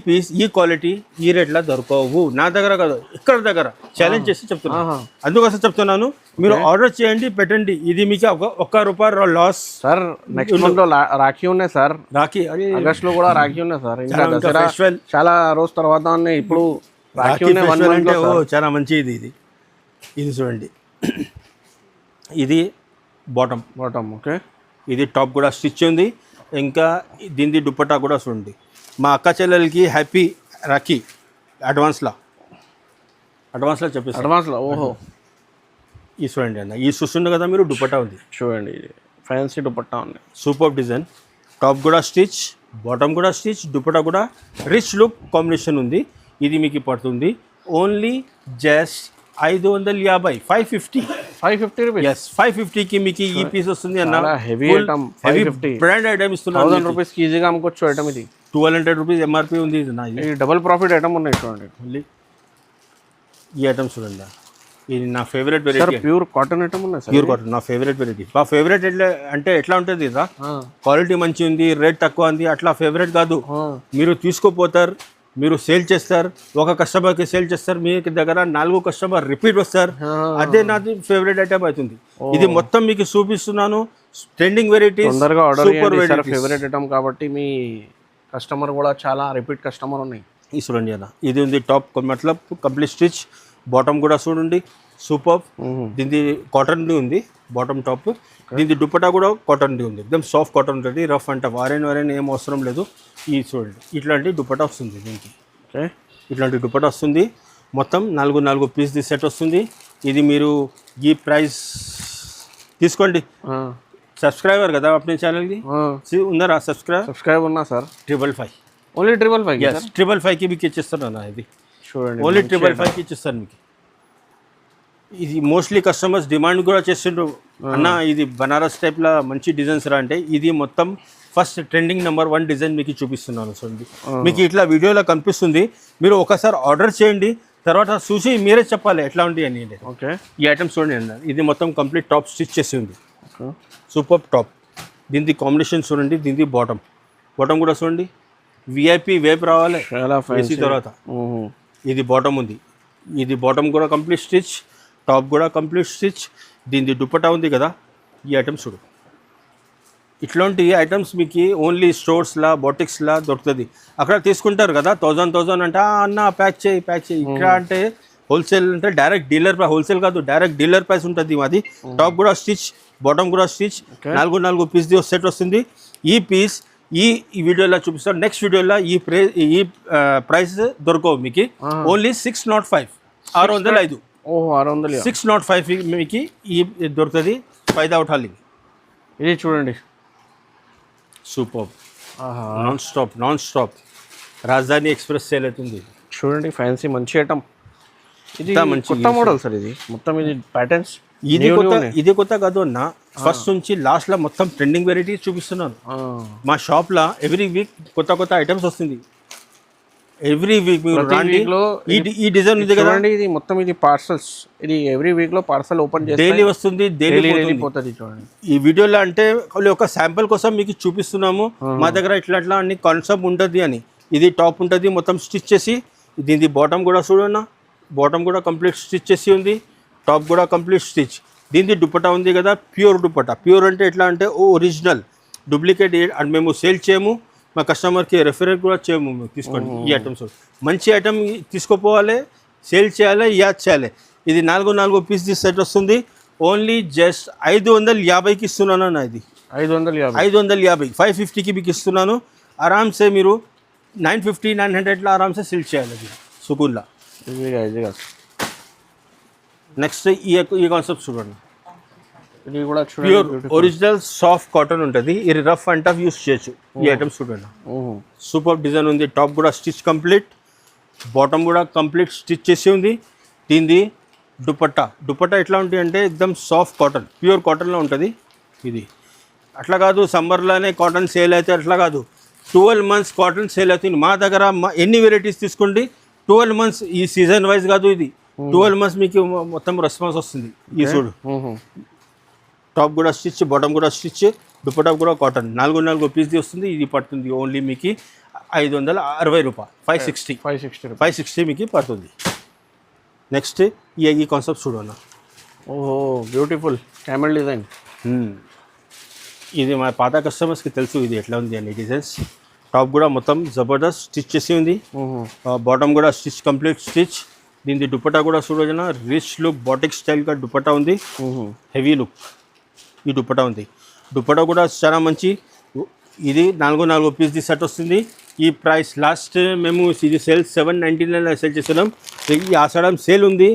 పీస్, ఈ క్వాలిటీ, ఈ రేట్లో దొరకవు. నా దగ్గర కాదు, ఇక్కడ దగ్గర ఛాలెంజ్ చేసి చెప్తున్నాను. అందుకోసం చెప్తున్నాను, మీరు ఆర్డర్ చేయండి, పెట్టండి. ఇది మీకు ఒక్క రూపాయి లాస్.
సార్ నెక్స్ట్ మంత్ లో రాఖీ ఉన్నాయి సార్,
రాఖీ
ఆగస్ట్ లో కూడా రాఖీ ఉన్నాయి సార్. ఇంకా
ఇంకా
దసరా
festival.
చాలా రోజు తర్వాత ఉన్నాయి. ఇప్పుడు రాఖీ
రాఖీ
ఉన్నాయి 1
ఫెస్టివల్
month
అంటే
లో సార్.
చాలా మంచిది. ఇది చూడండి. ఇది బాటమ్,
ఓకే.
ఇది టాప్ కూడా స్టిచ్ ఉంది. ఇంకా దీని దుపట్టా కూడా చూడండి. మా అక్క చెల్లెలకి హ్యాపీ రాఖీ అడ్వాన్స్లో చెప్పేసి
అడ్వాన్స్ లో. ఓహో,
ఈ చూడండి అన్న, ఈ చూస్తుండే కదా మీరు, దుపట్టా ఉంది
చూడండి. ఇది ఫ్యాన్సీ దుపట్టా ఉంది,
సూపర్ డిజైన్. టాప్ కూడా స్టిచ్, బాటమ్ కూడా స్టిచ్, దుపట్టా కూడా రిచ్ లుక్ కాంబినేషన్ ఉంది. ఇది మీకు పడుతుంది ఓన్లీ జస్ట్ 550,
550 రూపీస్.
ఎస్ 550కి మీకు ఈ పీస్ వస్తుంది అన్న.
హెవీ ఐటమ్, 550
బ్రాండ్ ఐటమ్ ఇస్తున్నాను.
1000 రూపీస్ కి ఈజీగా అమ్ముకోవచ్చు ఐటమ్. ఇది
1200 రూపీస్ ఎంఆర్పి ఉంది. ఇది
డబుల్ ప్రాఫిట్ ఐటమ్ ఉన్నాయి చూడండి.
మళ్ళీ ఈ ఐటమ్ చూడండి, ఇది నా favourite
sir.
Variety.
Pure cotton item ఉన్నాయి సార్.
ప్యూర్ కాటన్ నా ఫేవరెట్ వెరైటీ. మా ఫేవరెట్ ఎట్లా ఉంటుంది కదా, క్వాలిటీ మంచి ఉంది, రేట్ తక్కువ ఉంది, అట్లా ఫేవరెట్ కాదు. మీరు తీసుకోపోతారు, మీరు సేల్ చేస్తారు, ఒక కస్టమర్కి సేల్ చేస్తారు, మీ దగ్గర 4 కస్టమర్ రిపీట్ వస్తారు. అదే నాది ఫేవరెట్ ఐటమ్ అవుతుంది. ఇది మొత్తం మీకు చూపిస్తున్నాను, ట్రెండింగ్ వెరైటీ.
తొందరగా ఆర్డర్ చేయండి సార్, ఫేవరెట్ ఐటమ్ కాబట్టి మీ కస్టమర్ కూడా చాలా రిపీట్ కస్టమర్ ఉన్నాయి.
ఈ చూడండి అన్న, ఇది ఉంది టాప్ మతలబ్ కంప్లీట్ స్టిచ్, బాటమ్ కూడా చూడండి సూపర్. దీని కాటన్ ఉంది బాటమ్ టాప్. దీని దుపట్టా కూడా కాటన్ ఉంది, ఎక్దమ్ సాఫ్ట్ కాటన్ ఉంటుంది. రఫ్ అంటే వారేన్ ఏం అవసరం లేదు. ఈ చూడండి, ఇట్లాంటి దుపట్టా వస్తుంది దీనికి. ఇట్లాంటి దుపట్టా వస్తుంది. మొత్తం 4 పీస్ సెట్ వస్తుంది. ఇది మీరు ఈ ప్రైస్ తీసుకోండి. సబ్స్క్రైబర్ కదా అప్నే ఛానల్కి ఉన్నారా?
సబ్స్క్రైబ్ ఉన్నా సార్.
555
ఓన్లీ 555.
555కి మీకు ఇచ్చేస్తాను అన్న. ఇది
చూడండి,
ఓన్లీ 555కి ఇచ్చేస్తాను మీకు. ఇది మోస్ట్లీ కస్టమర్స్ డిమాండ్ కూడా చేస్తుండ్రు అన్న, ఇది బనారస్ టైప్లో మంచి డిజైన్స్ రా అంటే. ఇది మొత్తం ఫస్ట్ ట్రెండింగ్ నెంబర్ 1 డిజైన్ మీకు చూపిస్తున్నాను చూడండి. మీకు ఇట్లా వీడియోలో కనిపిస్తుంది. మీరు ఒకసారి ఆర్డర్ చేయండి, తర్వాత చూసి మీరే చెప్పాలి ఎట్లా ఉంది అని.
ఓకే,
ఈ ఐటమ్స్ చూడండి అన్న, ఇది మొత్తం కంప్లీట్ టాప్ స్టిచ్ చేసి ఉంది. Super top. దీనికి కాంబినేషన్ చూడండి. దీనికి బాటమ్ కూడా చూడండి, విఐపి వేప్ రావాలి వేసి తర్వాత. ఇది బాటమ్ ఉంది. ఇది బాటమ్ కూడా కంప్లీట్ స్టిచ్, టాప్ కూడా కంప్లీట్ స్టిచ్. దీని దుపట్టా ఉంది కదా. ఈ ఐటమ్స్ చూడు, ఇట్లాంటి ఐటమ్స్ మీకు ఓన్లీ స్టోర్స్లా బొటిక్స్లా దొరుకుతుంది. అక్కడ తీసుకుంటారు కదా 1000 అంటే అన్న ప్యాక్ చేయి. ఇక్కడ అంటే హోల్సేల్ అంటే డైరెక్ట్ డీలర్ ప్రైస్, హోల్సేల్ కాదు డైరెక్ట్ డీలర్ ప్రైస్ ఉంటుంది మాది. టాప్ కూడా స్టిచ్, బాటమ్ కూడా స్టిచ్, 4 పీస్ సెట్ వస్తుంది. ఈ పీస్ ఈ వీడియోలో చూపిస్తాను. నెక్స్ట్ వీడియోలో ఈ ప్రైస్ దొరకవు మీకు. ఓన్లీ 605, 605. 605 మీకు ఈ దొరుకుతుంది. ఫైదా ఉఠాలి.
ఇది చూడండి,
సూపర్. నాన్ స్టాప్ రాజధాని ఎక్స్ప్రెస్ సేల్ అవుతుంది.
చూడండి, ఫ్యాన్సీ మంచి ఐటమ్. ఇది కొత్త మోడల్ సార్. ఇది మొత్తం ఇది ప్యాటర్న్స్.
ఇది కొత్త కాదు అన్న, ఫస్ట్ నుంచి లాస్ట్ లో మొత్తం ట్రెండింగ్ వెరైటీస్ చూపిస్తున్నాను. మా షాప్ లో ఎవ్రీ వీక్ కొత్త ఐటమ్స్ వస్తుంది. ఎవ్రీ వీక్ మీరు రండి. ఈ డిజైన్ ఉంది కదా,
ఇది మొత్తం ఇది పార్సల్స్. ఇది ఎవ్రీ వీక్ లో పార్సల్ ఓపెన్ చేసి
డైలీ వస్తుంది, డైలీ
పోతుంది. చూడండి,
ఈ వీడియోలో అంటే ఒక శాంపుల్ కోసం మీకు చూపిస్తున్నాము. మా దగ్గర ఇట్లా అన్ని కాన్సెప్ట్ ఉంటుంది అని. ఇది టాప్ ఉంటుంది మొత్తం స్టిచ్ చేసి. దీని బాటమ్ కూడా చూడన్నా, బాటమ్ కూడా కంప్లీట్ స్టిచ్ చేసి ఉంది. టాప్ కూడా కంప్లీట్ స్టిచ్. దీని దుపట్టా ఉంది కదా, ప్యూర్ దుపట్టా. ప్యూర్ అంటే ఎట్లా అంటే ఒరిజినల్, డూప్లికేట్ అండ్ మేము సేల్ చేయము, మా కస్టమర్కి రెఫరెన్స్ కూడా చేయము. తీసుకోండి ఈ ఐటమ్స్, మంచి ఐటమ్ తీసుకోపోవాలి, సేల్ చేయాలి, యాడ్ చేయాలి. ఇది 4 పీస్ సెట్ వస్తుంది. ఓన్లీ జస్ట్ 550కి ఇస్తున్నాను అన్న. ఇది 550, 550కి మీకు ఇస్తున్నాను. ఆరామ్సే మీరు 950, 900లో ఆరామ్సే సేల్ చేయాలి. అది సుకూన్లా. నెక్స్ట్ ఈ కాన్సెప్ట్ చూడండి.
ఇది కూడా
ప్యూర్ ఒరిజినల్ సాఫ్ట్ కాటన్ ఉంటుంది. ఇది రఫ్ అండ్ టఫ్ యూస్ చేయొచ్చు. ఈ ఐటమ్స్ చూడండి, సూపర్ డిజైన్ ఉంది. టాప్ కూడా స్టిచ్ కంప్లీట్, బాటమ్ కూడా కంప్లీట్ స్టిచ్ చేసి ఉంది. దీనిది దుపట్టా ఎట్లా ఉంటుంది అంటే ఎక్దమ్ సాఫ్ట్ కాటన్, ప్యూర్ కాటన్లో ఉంటుంది. ఇది అట్లా కాదు సమ్మర్లోనే కాటన్ సేల్ అయితే అట్లా కాదు. 12 months కాటన్ సేల్ అవుతుంది మా దగ్గర. ఎన్ని వెరైటీస్ తీసుకోండి, 12 months. ఈ సీజన్ వైజ్ కాదు, ఇది 12 months మీకు మొత్తం రెస్పాన్స్ వస్తుంది. ఈ చూడు, టాప్ కూడా స్టిచ్, బాటమ్ కూడా స్టిచ్, దుపట్టా కూడా కాటన్. 4 పీస్ వస్తుంది. ఇది పడుతుంది ఓన్లీ మీకు 560 రూపాయలు, 560 మీకు పడుతుంది. నెక్స్ట్ ఈ కాన్సెప్ట్ చూడన్నా.
ఓహో బ్యూటిఫుల్ క్యామెల్ డిజైన్.
ఇది మా పాత కస్టమర్స్కి తెలుసు ఇది ఎట్లా ఉంది అని డిజైన్స్. టాప్ కూడా మొత్తం జబర్దస్త్ స్టిచ్ చేసి ఉంది. బాటమ్ కూడా స్టిచ్ కంప్లీట్ స్టిచ్. దీని దుపట్టా కూడా చూడొచ్చున రిచ్ లుక్ బాటిక్ స్టైల్గా దుపట్టా ఉంది. హెవీ లుక్ ఈ దుపట్టా ఉంది. దుపట్టా కూడా చాలా మంచి. ఇది 4 పీస్ సెట్ వస్తుంది. ఈ ప్రైస్ లాస్ట్ మేము ఇది సేల్ 799 సేల్ చేస్తున్నాం. ఈ ఆషాఢం సేల్ ఉంది.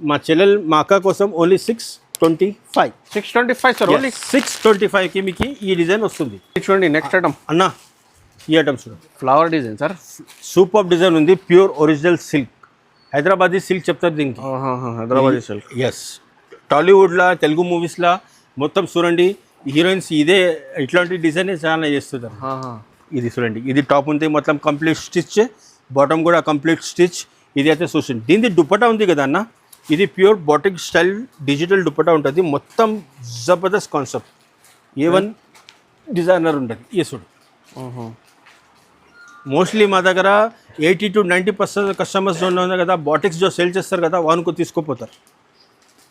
మా చెల్లెలు మా అక్క కోసం ఓన్లీ 625.
625 సార్ ఓన్లీ
625కి మీకు ఈ డిజైన్ వస్తుంది.
చూడండి నెక్స్ట్ ఐటమ్
అన్న ఈ items
flower design sir.
Super design ఉంది. Pure original silk Hyderabadi silk చెప్తారు దీనికి.
హైదరాబాదీ సిల్క్.
ఎస్ టాలీవుడ్లా తెలుగు మూవీస్లా మొత్తం చూడండి హీరోయిన్స్ ఇదే ఇట్లాంటి డిజైన్ చాలా చేస్తున్నారు. ఇది చూడండి ఇది టాప్ ఉంది మొత్తం కంప్లీట్ స్టిచ్. బాటమ్ కూడా కంప్లీట్ స్టిచ్. ఇది అయితే చూసింది. దీని దుపట్టా ఉంది కదా అన్న ఇది pure batik style digital dupatta ఉంటుంది. మొత్తం జబర్దస్త్ కాన్సెప్ట్. A1 డిజైనర్ ఉంటుంది ఈ చూడు. మోస్ట్లీ మా దగ్గర 80 to 90% కస్టమర్స్ ఉన్నాయి కదా బాటిక్స్ జో సేల్ చేస్తారు కదా వానికి తీసుకోపోతారు.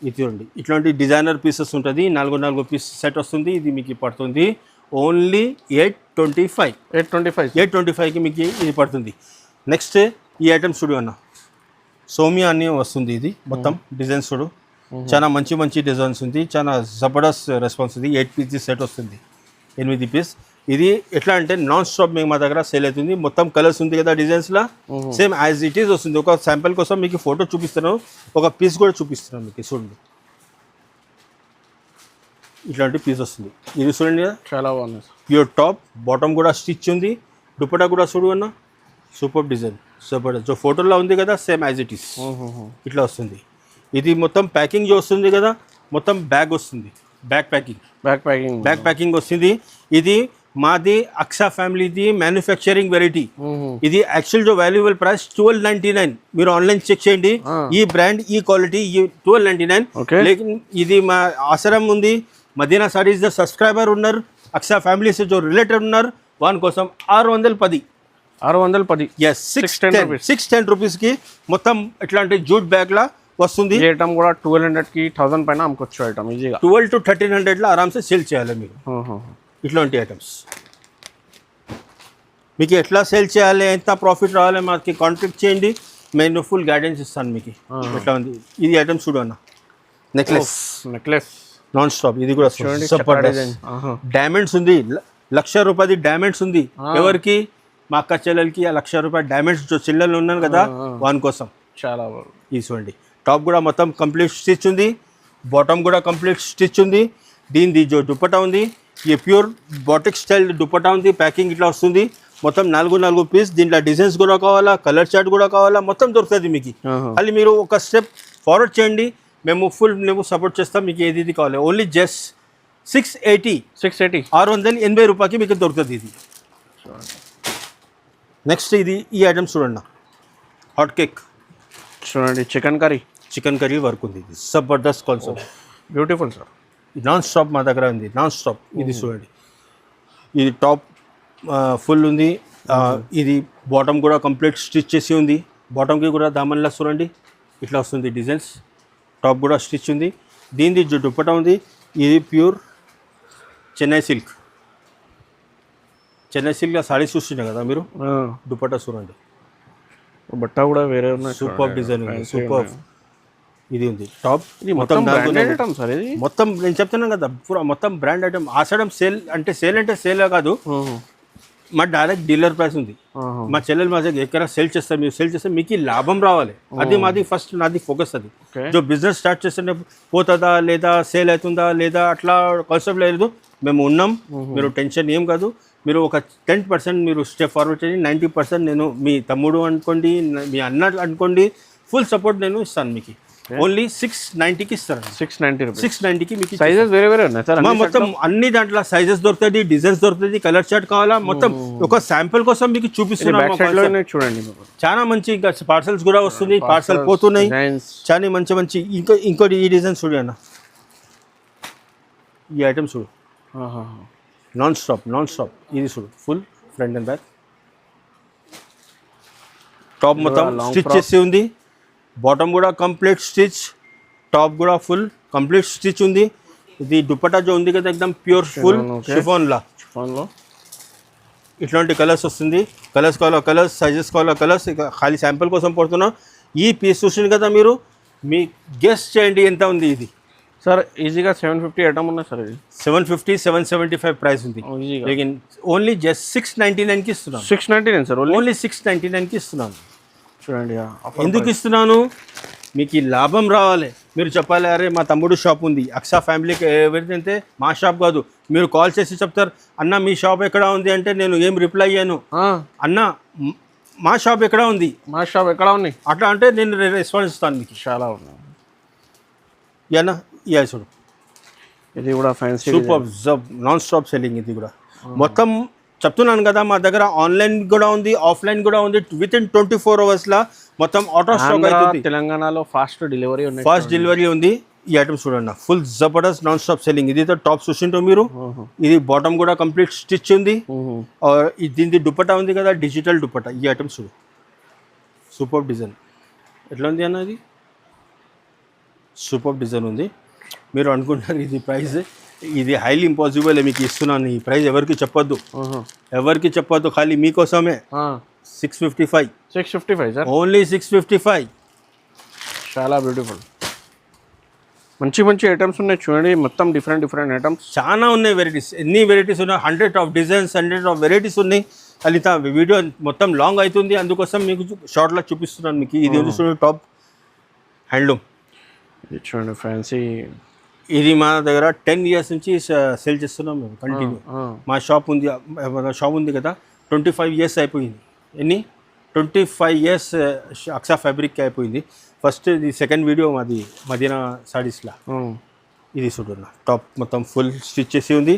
ఇది చూడండి ఇట్లాంటి డిజైనర్ పీసెస్ ఉంటుంది. 4 పీస్ సెట్ వస్తుంది. ఇది మీకు పడుతుంది ఓన్లీ 825. 825కి మీకు ఇది పడుతుంది. నెక్స్ట్ ఈ ఐటమ్ చూడు అన్న సోమియా అని వస్తుంది. ఇది మొత్తం డిజైన్స్ చూడు చాలా మంచి డిజైన్స్ ఉంది. చాలా జబర్దస్త్ రెస్పాన్స్ ఉంది. 8 పీస్ సెట్ వస్తుంది. 8 పీస్. ఇది ఎట్లా అంటే నాన్ స్టాప్ మీకు మా దగ్గర సేల్ అవుతుంది. మొత్తం కలర్స్ ఉంది కదా డిజైన్స్లో సేమ్ యాజ్ ఇట్ ఈస్ వస్తుంది. ఒక శాంపిల్ కోసం మీకు ఫోటో చూపిస్తున్నాను. ఒక పీస్ కూడా చూపిస్తున్నాను మీకు చూడండి. ఇట్లాంటి పీస్ వస్తుంది. ఇది చూడండి కదా
చాలా బాగుంది.
ప్యూర్ టాప్ బాటమ్ కూడా స్టిచ్ ఉంది. దుపట్టా కూడా చూడు అన్న సూపర్ డిజైన్ జబర్దస్త్. జో ఫోటోలో ఉంది కదా సేమ్ యాజ్ ఇట్ ఈస్ ఇట్లా వస్తుంది. ఇది మొత్తం ప్యాకింగ్ जो వస్తుంది కదా మొత్తం బ్యాగ్ వస్తుంది. బ్యాక్ ప్యాకింగ్ వస్తుంది. ఇది మాది అక్షా ఫ్యామిలీది మ్యానుఫ్యాక్చరింగ్ వెరైటీ. ఇది యాక్చువల్ जो వాల్యుబుల్ ప్రైస్ 1299. మీరు ఆన్లైన్ చెక్ చేయండి. ఈ బ్రాండ్ ఈ క్వాలిటీ ఈ 1299. లేకిన్ ఇది మా ఆసరం ఉంది మదీనా సారీస్ సబ్స్క్రైబర్ ఉన్నారు అక్షా ఫ్యామిలీ से जो రిలేటెడ్ ఉన్నారు వాని కోసం 610. ఎస్ 610 రూపీస్కి మొత్తం ఇట్లాంటి జూట్ బ్యాగ్లా వస్తుంది.
ఈ ఐటమ్ కూడా 1200కి 1000 పైన అమ్ముకోవచ్చు ఐటమ్ ఈజీగా.
12 to 1300లో ఆరామ్సే సేల్ చేయాలి మీరు. ఇట్లాంటి ఐటమ్స్ మీకు ఎట్లా సేల్ చేయాలి ఎంత ప్రాఫిట్ రావాలి మాకు కాంటాక్ట్ చేయండి. నేను ఫుల్ గైడెన్స్ ఇస్తాను మీకు ఎట్లా ఉంది. ఇది ఐటమ్స్ చూడు అన్న నెక్లెస్ నాన్ స్టాప్. ఇది కూడా డైమండ్స్ ఉంది. 1,00,000 రూపాయది డైమండ్స్ ఉంది. ఎవరికి మా అక్క చెల్లెలకి 1,00,000 రూపాయల డైమండ్స్ చెల్లెలు ఉన్నాను కదా వాని కోసం.
చాలా
ఇది చూడండి టాప్ కూడా మొత్తం కంప్లీట్ స్టిచ్ ఉంది. బాటమ్ కూడా కంప్లీట్ స్టిచ్ ఉంది. దీనిది జో దుపట్టా ఉంది ఈ ప్యూర్ బాటిక్ స్టైల్ దుపట్టా ఉంది. ప్యాకింగ్ ఇట్లా వస్తుంది. మొత్తం 4 పీస్. దీంట్లో డిజైన్స్ కూడా కావాలా కలర్ చార్ట్ కూడా కావాలా మొత్తం దొరుకుతుంది మీకు. అది మీరు ఒక స్టెప్ ఫార్వర్డ్ చేయండి మేము ఫుల్ మేము సపోర్ట్ చేస్తాం. మీకు ఏది కావాలి ఓన్లీ జస్ట్ 680 680 రూపాయలకి మీకు దొరుకుతుంది ఇది. నెక్స్ట్ ఇది ఈ ఐటమ్స్ చూడండి హాట్ కేక్
చూడండి. చికెన్ కర్రీ వర్క్ ఉంది. ఇది Jabardasth concept beautiful sir.
Non stop మా దగ్గర ఉంది నాన్ స్టాప్. ఇది చూడండి ఇది టాప్ ఫుల్ ఉంది. ఇది బాటమ్ కూడా కంప్లీట్ స్టిచ్ చేసి ఉంది. బాటమ్కి కూడా దామన్లా చూడండి ఇట్లా వస్తుంది డిజైన్స్. టాప్ కూడా స్టిచ్ ఉంది. దీనిది దుపట్టా ఉంది. ఇది ప్యూర్ చెన్నై సిల్క్ సారీస్ చూస్తుండే కదా మీరు. దుపట్టా చూడండి
బట్ట కూడా వేరే ఉన్నాయి.
సూపర్ డిజైన్ ఉంది. సూపర్ ఇది ఉంది టాప్.
ఇది మొత్తం ఐటమ్ సార్. ఇది
మొత్తం నేను చెప్తున్నాను కదా పూరా మొత్తం బ్రాండ్ ఐటమ్. ఆషాఢం సేల్ అంటే సేల్ కాదు మా డైరెక్ట్ డీలర్ ప్రైస్ ఉంది. మా చెల్లెలు మా దగ్గర ఎక్కడ సేల్ చేస్తారు మీరు సేల్ చేస్తే మీకు లాభం రావాలి. అది మాది ఫస్ట్ నాది ఫోకస్. అది జో బిజినెస్ స్టార్ట్ చేస్తే పోతుందా లేదా సేల్ అవుతుందా లేదా అట్లా కాన్సెప్ట్ లేదు. మేము ఉన్నాం మీరు టెన్షన్ ఏం కాదు. మీరు ఒక 10% మీరు స్టెప్ ఫార్వర్డ్ చేయండి. 90% నేను మీ తమ్ముడు అనుకోండి మీ అన్న అనుకోండి ఫుల్ సపోర్ట్ నేను ఇస్తాను మీకు. ఓన్లీ 690కి ఇస్తారు. 690కి మీకు
సైజెస్ వేరే ఉన్నాయి సార్.
మొత్తం అన్ని దాంట్లో సైజెస్ దొరుకుతుంది డిజైన్స్ దొరుకుతుంది కలర్ చార్ట్ కావాలా మొత్తం ఒక శాంపుల్ కోసం మీకు చూపిస్తున్నాను.
చూడండి
చాలా మంచి ఇంకా పార్సల్స్ కూడా వస్తుంది. పార్సల్ పోతున్నాయి చాలా మంచి ఇంకోటి ఈ డిజైన్ చూడు అన్న ఈ ఐటమ్ చూడు నాన్ స్టాప్ ఇది చూడు full front and back. Top మొత్తం స్టిచ్ చేసి ఉంది. బాటమ్ కూడా కంప్లీట్ స్టిచ్. టాప్ కూడా ఫుల్ కంప్లీట్ స్టిచ్ ఉంది. ఇది దుపట్టా జో ఉంది కదా ఎక్దమ్ ప్యూర్ ఫుల్ షిఫాన్ లా.
ఫోన్లో
ఇట్లాంటి కలర్స్ వస్తుంది. కలర్స్ కావాలా కలర్స్, సైజెస్ కావాలా కలర్స్. ఇక ఖాళీ శాంపుల్ కోసం పడుతున్నాం. ఈ పీస్ చూసింది కదా మీరు, మీ గెస్ట్ చేయండి ఎంత ఉంది ఇది.
సార్ ఈజీగా 750 ఐటమ్ ఉన్నాయి సార్. ఇది
750 775 ప్రైస్ ఉంది.
ఈజీగా
లేకిన్ ఓన్లీ జస్ట్ 699కి ఇస్తున్నాను.
699 సార్.
ఓన్లీ 699కి ఇస్తున్నాను.
చూడండి
ఎందుకు ఇస్తున్నాను, మీకు ఈ లాభం రావాలి. మీరు చెప్పాలి, అరే మా తమ్ముడు షాప్ ఉంది అక్సా ఫ్యామిలీకి ఎవరిదంటే మా షాప్ కాదు. మీరు కాల్ చేసి చెప్తారు, అన్న మీ షాప్ ఎక్కడ ఉంది అంటే నేను ఏం రిప్లై అయ్యాను, అన్న మా షాప్ ఎక్కడ ఉంది,
మా షాప్ ఎక్కడ ఉన్నాయి
అట్లా అంటే నేను రెస్పాన్స్ ఇస్తాను మీకు.
చాలా ఉన్నాయి.
యానా యా చూడు,
ఇది కూడా fancy
super non stop selling. ఇది కూడా మొత్తం చెప్తున్నాను కదా, మా దగ్గర ఆన్లైన్ కూడా ఉంది, ఆఫ్లైన్ కూడా ఉంది. విత్ ఇన్ 24 అవర్స్లో మొత్తం ఆటో స్టాక్ అవుతుంది.
తెలంగాణలో ఫాస్ట్ డెలివరీ ఉంది,
ఫాస్ట్ డెలివరీ ఉంది. ఈ ఐటమ్స్ చూడండి, full Jabardasth non stop selling. ఇది టాప్ చూసింటో మీరు, ఇది బాటమ్ కూడా కంప్లీట్ స్టిచ్ ఉంది. దీనికి దుపట్టా ఉంది కదా, డిజిటల్ దుపట్టా. ఈ ఐటమ్స్ చూడు, సూపర్ డిజైన్. ఎట్లా ఉంది అన్న, ఇది సూపర్ డిజైన్ ఉంది. మీరు అనుకుంటారు ఇది ప్రైస్, ఇది హైలీ ఇంపాసిబుల్ మీకు ఇస్తున్నాను. ఈ ప్రైస్ ఎవరికి చెప్పొద్దు, ఎవరికి చెప్పొద్దు, ఖాళీ మీకోసమే. 655
సార్,
ఓన్లీ 655.
చాలా బ్యూటిఫుల్, మంచి మంచి ఐటమ్స్ ఉన్నాయి చూడండి. మొత్తం డిఫరెంట్ ఐటమ్స్ చాలా
ఉన్నాయి. వెరైటీస్ ఎన్ని వెరైటీస్ ఉన్నాయి, 100 ఆఫ్ డిజైన్స్, 100 ఆఫ్ వెరైటీస్ ఉన్నాయి. అది వీడియో మొత్తం లాంగ్ అవుతుంది, అందుకోసం మీకు షార్ట్లో చూపిస్తున్నాను మీకు. ఇది చూడండి, టాప్ హ్యాండ్లూమ్.
ఇది చూడండి ఫ్యాన్సీ.
ఇది మా దగ్గర 10 ఇయర్స్ నుంచి సేల్ చేస్తున్నాం మేము కంటిన్యూ. మా షాప్ ఉంది కదా, 25 ఇయర్స్ అయిపోయింది. ఎన్ని 25 ఇయర్స్ అక్సా ఫ్యాబ్రిక్కి అయిపోయింది. ఫస్ట్ ఇది సెకండ్ వీడియో మాది మదీనా సారీస్లా. ఇది చూడన్న, టాప్ మొత్తం ఫుల్ స్టిచ్ చేసి ఉంది,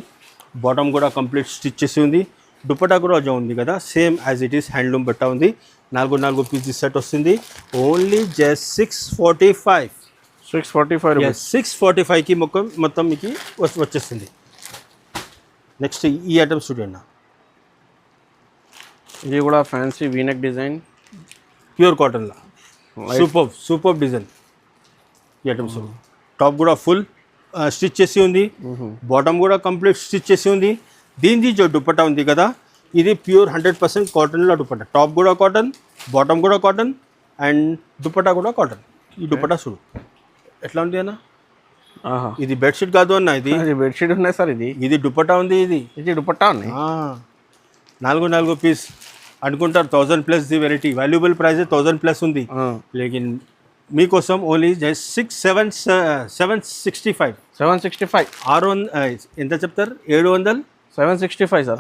బాటమ్ కూడా కంప్లీట్ స్టిచ్ చేసి ఉంది. దుపట్టా కూడా ఉంది కదా, same as it is handloom బట్ట ఉంది. 4 పీసెస్ సెట్ వస్తుంది. Only just 645. 645కి మొత్తం మీకు వచ్చేస్తుంది. నెక్స్ట్ ఈ ఐటమ్స్ చూడండి,
ఇది కూడా ఫ్యాన్సీ వీనెక్ డిజైన్,
ప్యూర్ కాటన్లా. Super design. ఈ ఐటమ్స్ టాప్ కూడా ఫుల్ స్టిచ్ చేసి ఉంది, బాటమ్ కూడా కంప్లీట్ స్టిచ్ చేసి ఉంది. దీనిది జో దుపట్టా ఉంది కదా, ఇది ప్యూర్ 100% కాటన్లో దుపట్టా. టాప్ కూడా కాటన్, బాటమ్ కూడా కాటన్, అండ్ దుపట్టా కూడా కాటన్. ఈ దుపట్టా చూడు ఎట్లా ఉంది అన్న. ఇది బెడ్షీట్ కాదు అన్న, ఇది
బెడ్షీట్ ఉన్నాయి సార్.
ఇది దుపట్టా ఉంది. ఇది దుపట్టా ఉంది. 4 పీస్ అనుకుంటారు 1000+ ది వెరైటీ. వాల్యుబుల్ ప్రైస్ 1000+ ఉంది. లేకిన్ మీకోసం ఓన్లీ జస్ట్ 765. 600 ఎంత చెప్తారు, 700.
765 సార్,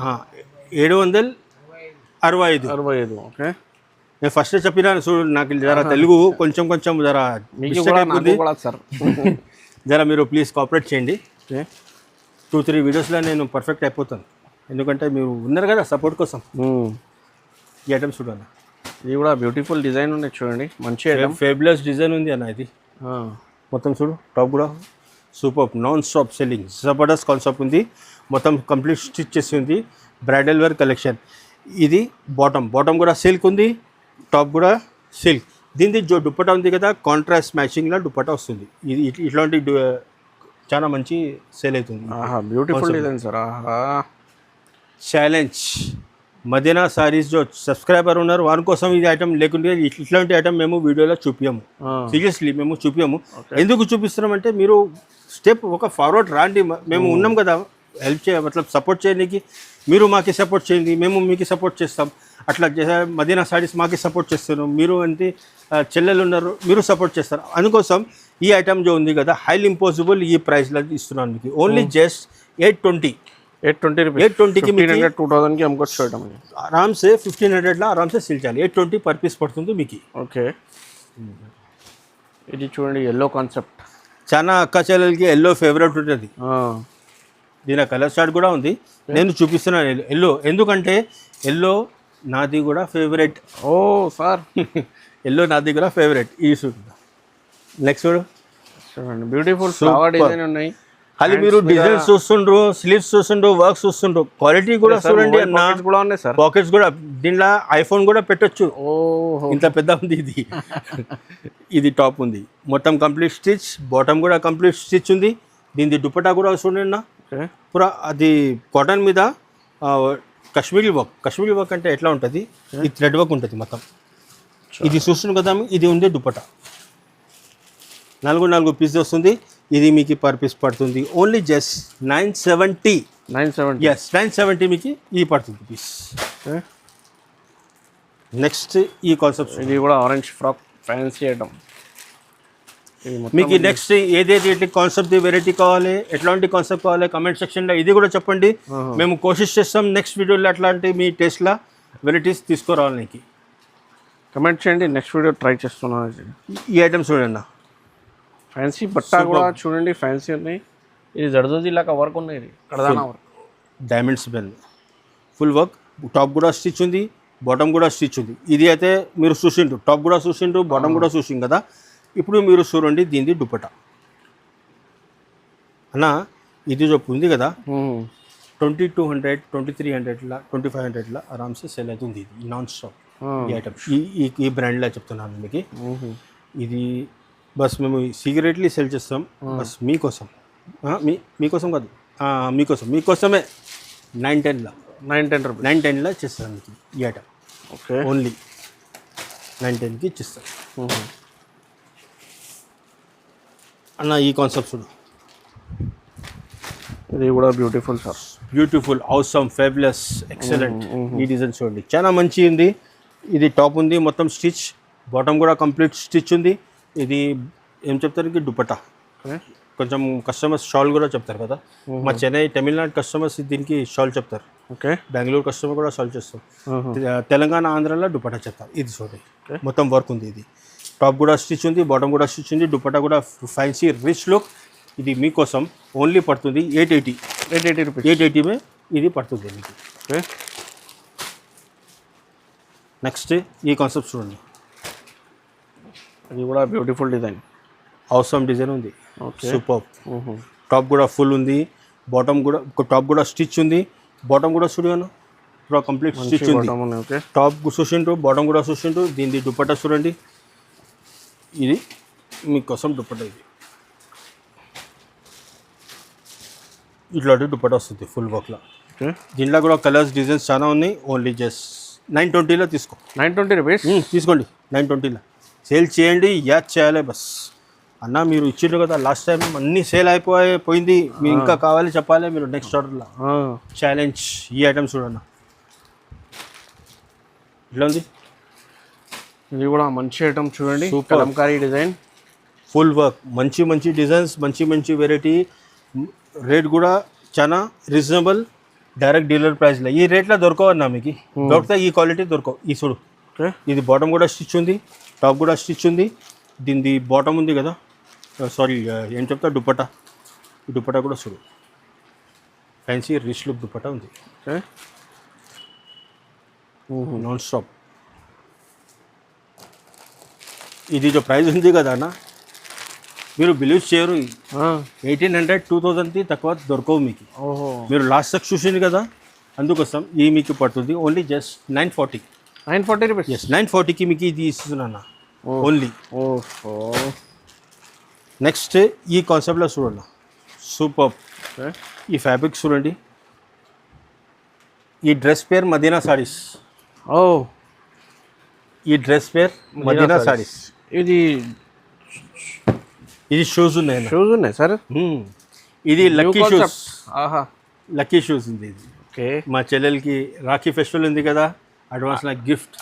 765.
ఓకే.
నేను ఫస్ట్ చెప్పినాను చూడు, నాకు జర తెలుగు కొంచెం జర
సార్.
జర మీరు ప్లీజ్ కోఆపరేట్ చేయండి. 2-3 వీడియోస్లో నేను పర్ఫెక్ట్ అయిపోతాను, ఎందుకంటే మీరు ఉన్నారు కదా సపోర్ట్ కోసం. ఈ ఐటమ్స్ చూడండి,
ఇది కూడా బ్యూటిఫుల్ డిజైన్ ఉన్నాయి చూడండి. మంచి ఐటమ్,
ఫేబులస్ డిజైన్ ఉంది అన్న. ఇది మొత్తం చూడు, టాప్ కూడా super non stop selling, Jabardasth concept ఉంది. మొత్తం కంప్లీట్ స్టిచ్ చేసి ఉంది, బ్రైడల్ వేర్ కలెక్షన్. ఇది బాటమ్ కూడా సిల్క్ ఉంది, టాప్ కూడా సిల్క్. దీనిది జో దుపట్టా ఉంది కదా, కాంట్రాస్ట్ మ్యాచింగ్లో దుపట్టా వస్తుంది. ఇది ఇట్లాంటి చాలా మంచి సేల్ అవుతుంది.
Beautiful design sir.
Challenge Madina sarees జో సబ్స్క్రైబర్ ఉన్నారు వారి కోసం ఇది ఐటమ్. లేకుంటే ఇట్లాంటి ఐటమ్ మేము వీడియోలో చూపించాము, సీరియస్లీ మేము చూపించాము. ఎందుకు చూపిస్తున్నామంటే మీరు స్టెప్ ఒక ఫార్వర్డ్ రాండి. మేము ఉన్నాం కదా హెల్ప్ సపోర్ట్ చేయడానికి. మీరు మాకు సపోర్ట్ చేయండి, మేము మీకు సపోర్ట్ చేస్తాం. అట్లా మదీనా సారీస్ మాకు సపోర్ట్ చేస్తారు. మీరు అంటే చెల్లెలు ఉన్నారు, మీరు సపోర్ట్ చేస్తారు. అందుకోసం ఈ ఐటమ్ జో ఉంది కదా, హైలీ ఇంపాసిబుల్ ఈ ప్రైస్లో ఇస్తున్నాను మీకు. Only just 820
rupees. 2000కి అమ్ముకోవచ్చు.
ఆరామ్ సే 1500లో ఆరామ్ సే సేల్ చేయాలి. 820 పర్ పీస్ పడుతుంది మీకు.
ఓకే. ఇది చూడండి, ఎల్లో కాన్సెప్ట్.
చాలా అక్క చెల్లెలకి ఎల్లో ఫేవరెట్ ఉంటుంది. దీని కలర్ చార్ట్ కూడా ఉంది, నేను చూపిస్తున్నాను ఎల్లో. ఎందుకంటే ఎల్లో నాది కూడా ఫేవరెట్.
ఓ సార్,
ఎల్లో నాది కూడా ఫేవరెట్. ఈ సూట్ నెక్స్ట్ చూడండి,
బ్యూటిఫుల్ ఫ్లవర్ డిజైన్ ఉన్నాయి.
ఖాళీ మీరు డిజైన్స్ చూస్తుండ్రు, స్లీవ్స్ చూస్తుండ్రు, వర్క్స్ చూస్తుండ్రు, క్వాలిటీ కూడా చూడండి అన్న.
కూడా ఉన్నాయి సార్,
పాకెట్స్ కూడా దీంట్లో ఐఫోన్ కూడా పెట్టొచ్చు.
ఓహో,
ఇంత పెద్ద ఉంది ఇది. ఇది టాప్ ఉంది మొత్తం కంప్లీట్ స్టిచ్, బాటమ్ కూడా కంప్లీట్ స్టిచ్ ఉంది. దీని దుపట్టా కూడా చూడండి అన్న, పూరా అది కాటన్ మీద కాశ్మీరీ వర్క్. కాశ్మీరీ వర్క్ అంటే ఎట్లా ఉంటుంది, ఇది థ్రెడ్ వర్క్ ఉంటుంది మొత్తం. ఇది చూస్తున్నాం కదా, ఇది ఉంది దుపట్టా. 4 పీస్ వస్తుంది. ఇది మీకు పర్ పీస్ పడుతుంది ఓన్లీ జస్ట్ 970.
970.
ఎస్ 970 మీకు ఇది పడుతుంది పీస్. నెక్స్ట్ ఈ కాన్సెప్ట్,
ఇది కూడా ఆరెంజ్ ఫ్రాక్ ఫ్యాన్సీ ఐటమ్.
మీకు నెక్స్ట్ ఏదైతే కాన్సెప్ట్ వెరైటీ కావాలి, ఎట్లాంటి కాన్సెప్ట్ కావాలి కమెంట్ సెక్షన్లో ఇది కూడా చెప్పండి. మేము కోషిష్ చేస్తాం నెక్స్ట్ వీడియోలో అట్లాంటి మీ టేస్ట్లో వెరైటీస్ తీసుకురావడానికి.
కమెంట్ చేయండి, నెక్స్ట్ వీడియో ట్రై చేస్తున్నాను.
ఈ ఐటమ్స్ చూడండి,
ఫ్యాన్సీ బట్టా కూడా చూడండి, ఫ్యాన్సీ ఉన్నాయి. ఇది జర్దోజీ లాగా వర్క్ ఉన్నాయి, ఇది కడదానా work,
diamonds bell full work. Top కూడా స్టిచ్ ఉంది, బాటమ్ కూడా స్టిచ్ ఉంది. ఇది అయితే మీరు చూసిండ్రు, టాప్ కూడా చూసిండ్రు, బాటమ్ కూడా చూసిండు కదా. ఇప్పుడు మీరు చూడండి దీనిది దుపట్టా అన్న. ఇది జొప్పు ఉంది కదా, 2200, 2300లా, 2500లా ఆరామ్సే సేల్ అవుతుంది. ఇది నాన్ స్టాప్ ఈ ఐటమ్. ఈ బ్రాండ్లో చెప్తున్నాను మీకు. ఇది బస్ మేము సీక్రెట్లీ సెల్ చేస్తాం, బస్ మీకోసం. మీకోసం కాదు, మీకోసమే 910లా 910లా చేస్తాం మీకు ఈ ఐటమ్.
ఓకే,
ఓన్లీ 910కి ఇచ్చిస్తాం అన్న. ఈ కాన్సెప్ట్ చూడు,
ఇది కూడా beautiful sir,
beautiful, awesome, fabulous, excellent. ఈ డిజైన్ చూడండి చాలా మంచి ఉంది. ఇది టాప్ ఉంది మొత్తం స్టిచ్, బాటమ్ కూడా కంప్లీట్ స్టిచ్ ఉంది. ఇది ఏం చెప్తారు దుపట్టా. కొంచెం కస్టమర్స్ షాల్ కూడా చెప్తారు కదా, మా చెన్నై తమిళనాడు కస్టమర్స్ దీనికి షాల్ చెప్తారు.
ఓకే,
బెంగళూరు కస్టమర్ కూడా షాల్ చేస్తాం. తెలంగాణ ఆంధ్రాలో దుపట్టా చెప్తారు. ఇది చూడండి మొత్తం వర్క్ ఉంది. ఇది టాప్ కూడా స్టిచ్ ఉంది, బాటమ్ కూడా స్టిచ్ ఉంది, దుపట్టా కూడా ఫ్యాన్సీ రిచ్ లుక్. ఇది మీకోసం ఓన్లీ పడుతుంది 880 రూపీస్. 880 ఇది పడుతుంది మీకు.
ఓకే,
నెక్స్ట్ ఈ కాన్సెప్ట్ చూడండి,
అది కూడా బ్యూటిఫుల్ డిజైన్,
అవసరం డిజైన్ ఉంది.
Okay,
super. టాప్ కూడా ఫుల్ ఉంది, బాటమ్ కూడా, టాప్ కూడా స్టిచ్ ఉంది, బాటమ్ కూడా చూడండి పూరా కంప్లీట్ స్టిచ్ ఉంది.
ఓకే,
టాప్ చూసిండ్రు, బాటమ్ కూడా చూసిండ్రు. దీని దుపట్టా చూడండి, ఇది మీకోసం దుపట్టా. ఇది ఇట్లాంటి దుపట్టా వస్తుంది ఫుల్ వర్క్లో.
ఓకే,
దీంట్లో కూడా కలర్స్ డిజైన్స్ చాలా ఉన్నాయి. ఓన్లీ జస్ట్ 920లో తీసుకో.
920 రూపీస్
తీసుకోండి 920లో. సేల్ చేయండి, యాడ్ చేయాలి బస్ అన్న. మీరు ఇచ్చిండ్రు కదా లాస్ట్ టైం, అన్నీ సేల్ అయిపోయింది. మీరు ఇంకా కావాలి చెప్పాలి మీరు నెక్స్ట్ ఆర్డర్లో. ఛాలెంజ్ ఈ ఐటమ్స్ చూడన్న, ఇట్లా ఉంది.
ఇది కూడా మంచి ఐటమ్ చూడండి,
Super.
Kalamkari design,
full work, మంచి డిజైన్స్, మంచి వెరైటీ. రేట్ కూడా చాలా రీజనబుల్, డైరెక్ట్ డీలర్ ప్రైస్లో. ఈ రేట్లో దొరకవన్నా మీకు, దొరికితే ఈ క్వాలిటీ దొరకవు. ఈ చూడు, ఇది బాటమ్ కూడా స్టిచ్ ఉంది, టాప్ కూడా స్టిచ్ ఉంది. దీనిది బాటమ్ ఉంది కదా, సారీ ఏం చెప్తా, దుపట్టా. ఈ దుపట్టా కూడా చూడు, ఫ్యాన్సీ రిచ్ లుక్ దుపట్టా ఉంది. Non stop. ఇది जो ప్రైస్ ఉంది కదా అన్న, మీరు బిలీవ్ చేయరు, 1800, 2000కి తక్కువ దొరకవు మీకు.
ఓహో,
మీరు లాస్ట్ తక్ చూసింది కదా, అందుకోసం ఈ మీకు పడుతుంది ఓన్లీ జస్ట్ 940.
940 రూపీస్.
ఎస్ 940కి మీకు ఇది ఇస్తున్నా ఓన్లీ.
ఓహో,
నెక్స్ట్ ఈ కాన్సెప్ట్లో చూడండి, సూపర్. ఈ ఫ్యాబ్రిక్ చూడండి, ఈ డ్రెస్ పేరు మదీనా సారీస్.
ఓ,
ఈ డ్రెస్ పేరు మదీనా సారీస్. ఇది షూస్ ఉన్నాయి,
షూస్ ఉన్నాయి సార్.
ఇది లక్కీ షూస్.
ఆహా,
లక్కీ షూస్ ఉంది ఇది.
ఓకే,
మా చెల్లెలకి రాఖీ ఫెస్టివల్ ఉంది కదా, అడ్వాన్స్ లా గిఫ్ట్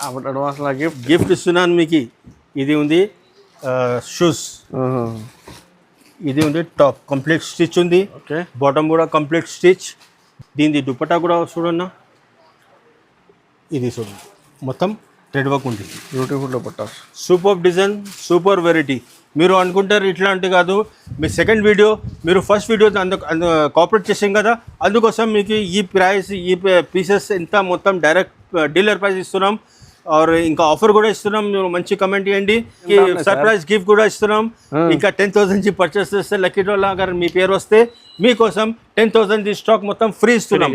గిఫ్ట్ ఇస్తున్నాను మీకు. ఇది ఉంది షూస్, ఇది ఉంది టాప్ కంప్లీట్ స్టిచ్ ఉంది.
ఓకే,
బాటమ్ కూడా కంప్లీట్ స్టిచ్. దీనిది దుపట్టా కూడా చూడన్నా, ఇది చూడండి మొత్తం థ్రెడ్ వర్క్ ఉంది.
Beautiful dupatta,
super design, super variety. మీరు అనుకుంటారు ఇట్లాంటి కాదు, మీ సెకండ్ వీడియో, మీరు ఫస్ట్ వీడియో కోఆపరేట్ చేసాం కదా, అందుకోసం మీకు ఈ ప్రైస్, ఈ పీసెస్ ఇంత మొత్తం డైరెక్ట్ డీలర్ ప్రైస్ ఇస్తున్నాం. और ఇంకా ఆఫర్ కూడా ఇస్తున్నాం, మీరు మంచి కమెంట్ చేయండి. సర్ప్రైజ్ గిఫ్ట్ కూడా ఇస్తున్నాం. ఇంకా 10,000 కి పర్చేస్ చేస్తే లక్కీ డ్రా అగర్ మీ పేరు వస్తే మీకోసం 10,000 ది స్టాక్ మొత్తం ఫ్రీ ఇస్తున్నాం.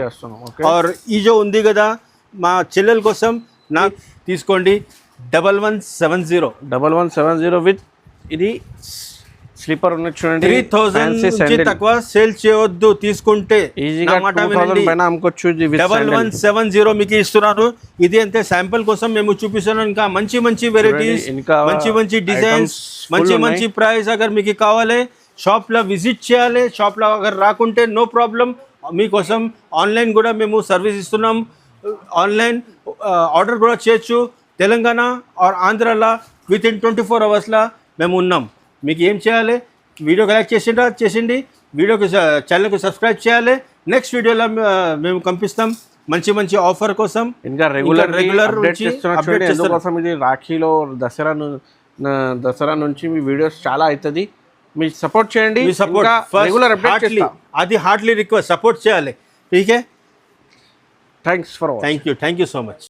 और ఈ జో ఉంది కదా మా చెల్లెల కోసం నాకు తీసుకోండి
1170 విత్ ఇది స్లీపర్ ఉన్నది చూడండి.
3,000 తక్కువ సేల్ చేయొద్దు, తీసుకుంటే
ఈజీగా 2,000 పైన అమ్ముకోవచ్చు.
1170 మీకు ఇస్తున్నాను. ఇది అంతే శాంపుల్ కోసం మేము చూపిస్తున్నాను. ఇంకా మంచి మంచి వెరైటీస్, మంచి మంచి డిజైన్స్, మంచి ప్రైస్. అగర్ మీకు కావాలి షాప్లో విజిట్ చేయాలి. షాప్లో అగర్ రాకుంటే నో ప్రాబ్లం, మీకోసం ఆన్లైన్ కూడా మేము సర్వీస్ ఇస్తున్నాం. ఆన్లైన్ ఆర్డర్ కూడా చేయొచ్చు. తెలంగాణ ఆర్ ఆంధ్రాలో విత్ ఇన్ 24 అవర్స్లో మేము ఉన్నాం. మీకు ఏం చేయాలి, వీడియో కలెక్ట్ చేసిండి, వీడియోకి ఛానల్కి సబ్స్క్రైబ్ చేయాలి. నెక్స్ట్ వీడియోలో మేము పంపిస్తాం మంచి మంచి ఆఫర్ కోసం.
ఇంకా రెగ్యులర్ కోసం ఇది రాఖీలో దసరా నుంచి మీ వీడియోస్ చాలా అవుతుంది. మీరు సపోర్ట్ చేయండి. రెగ్యులర్ అప్డేట్
అది హార్ట్లీ రిక్వెస్ట్, సపోర్ట్ చేయాలి. ఠీకే,
thanks for
thank you so much.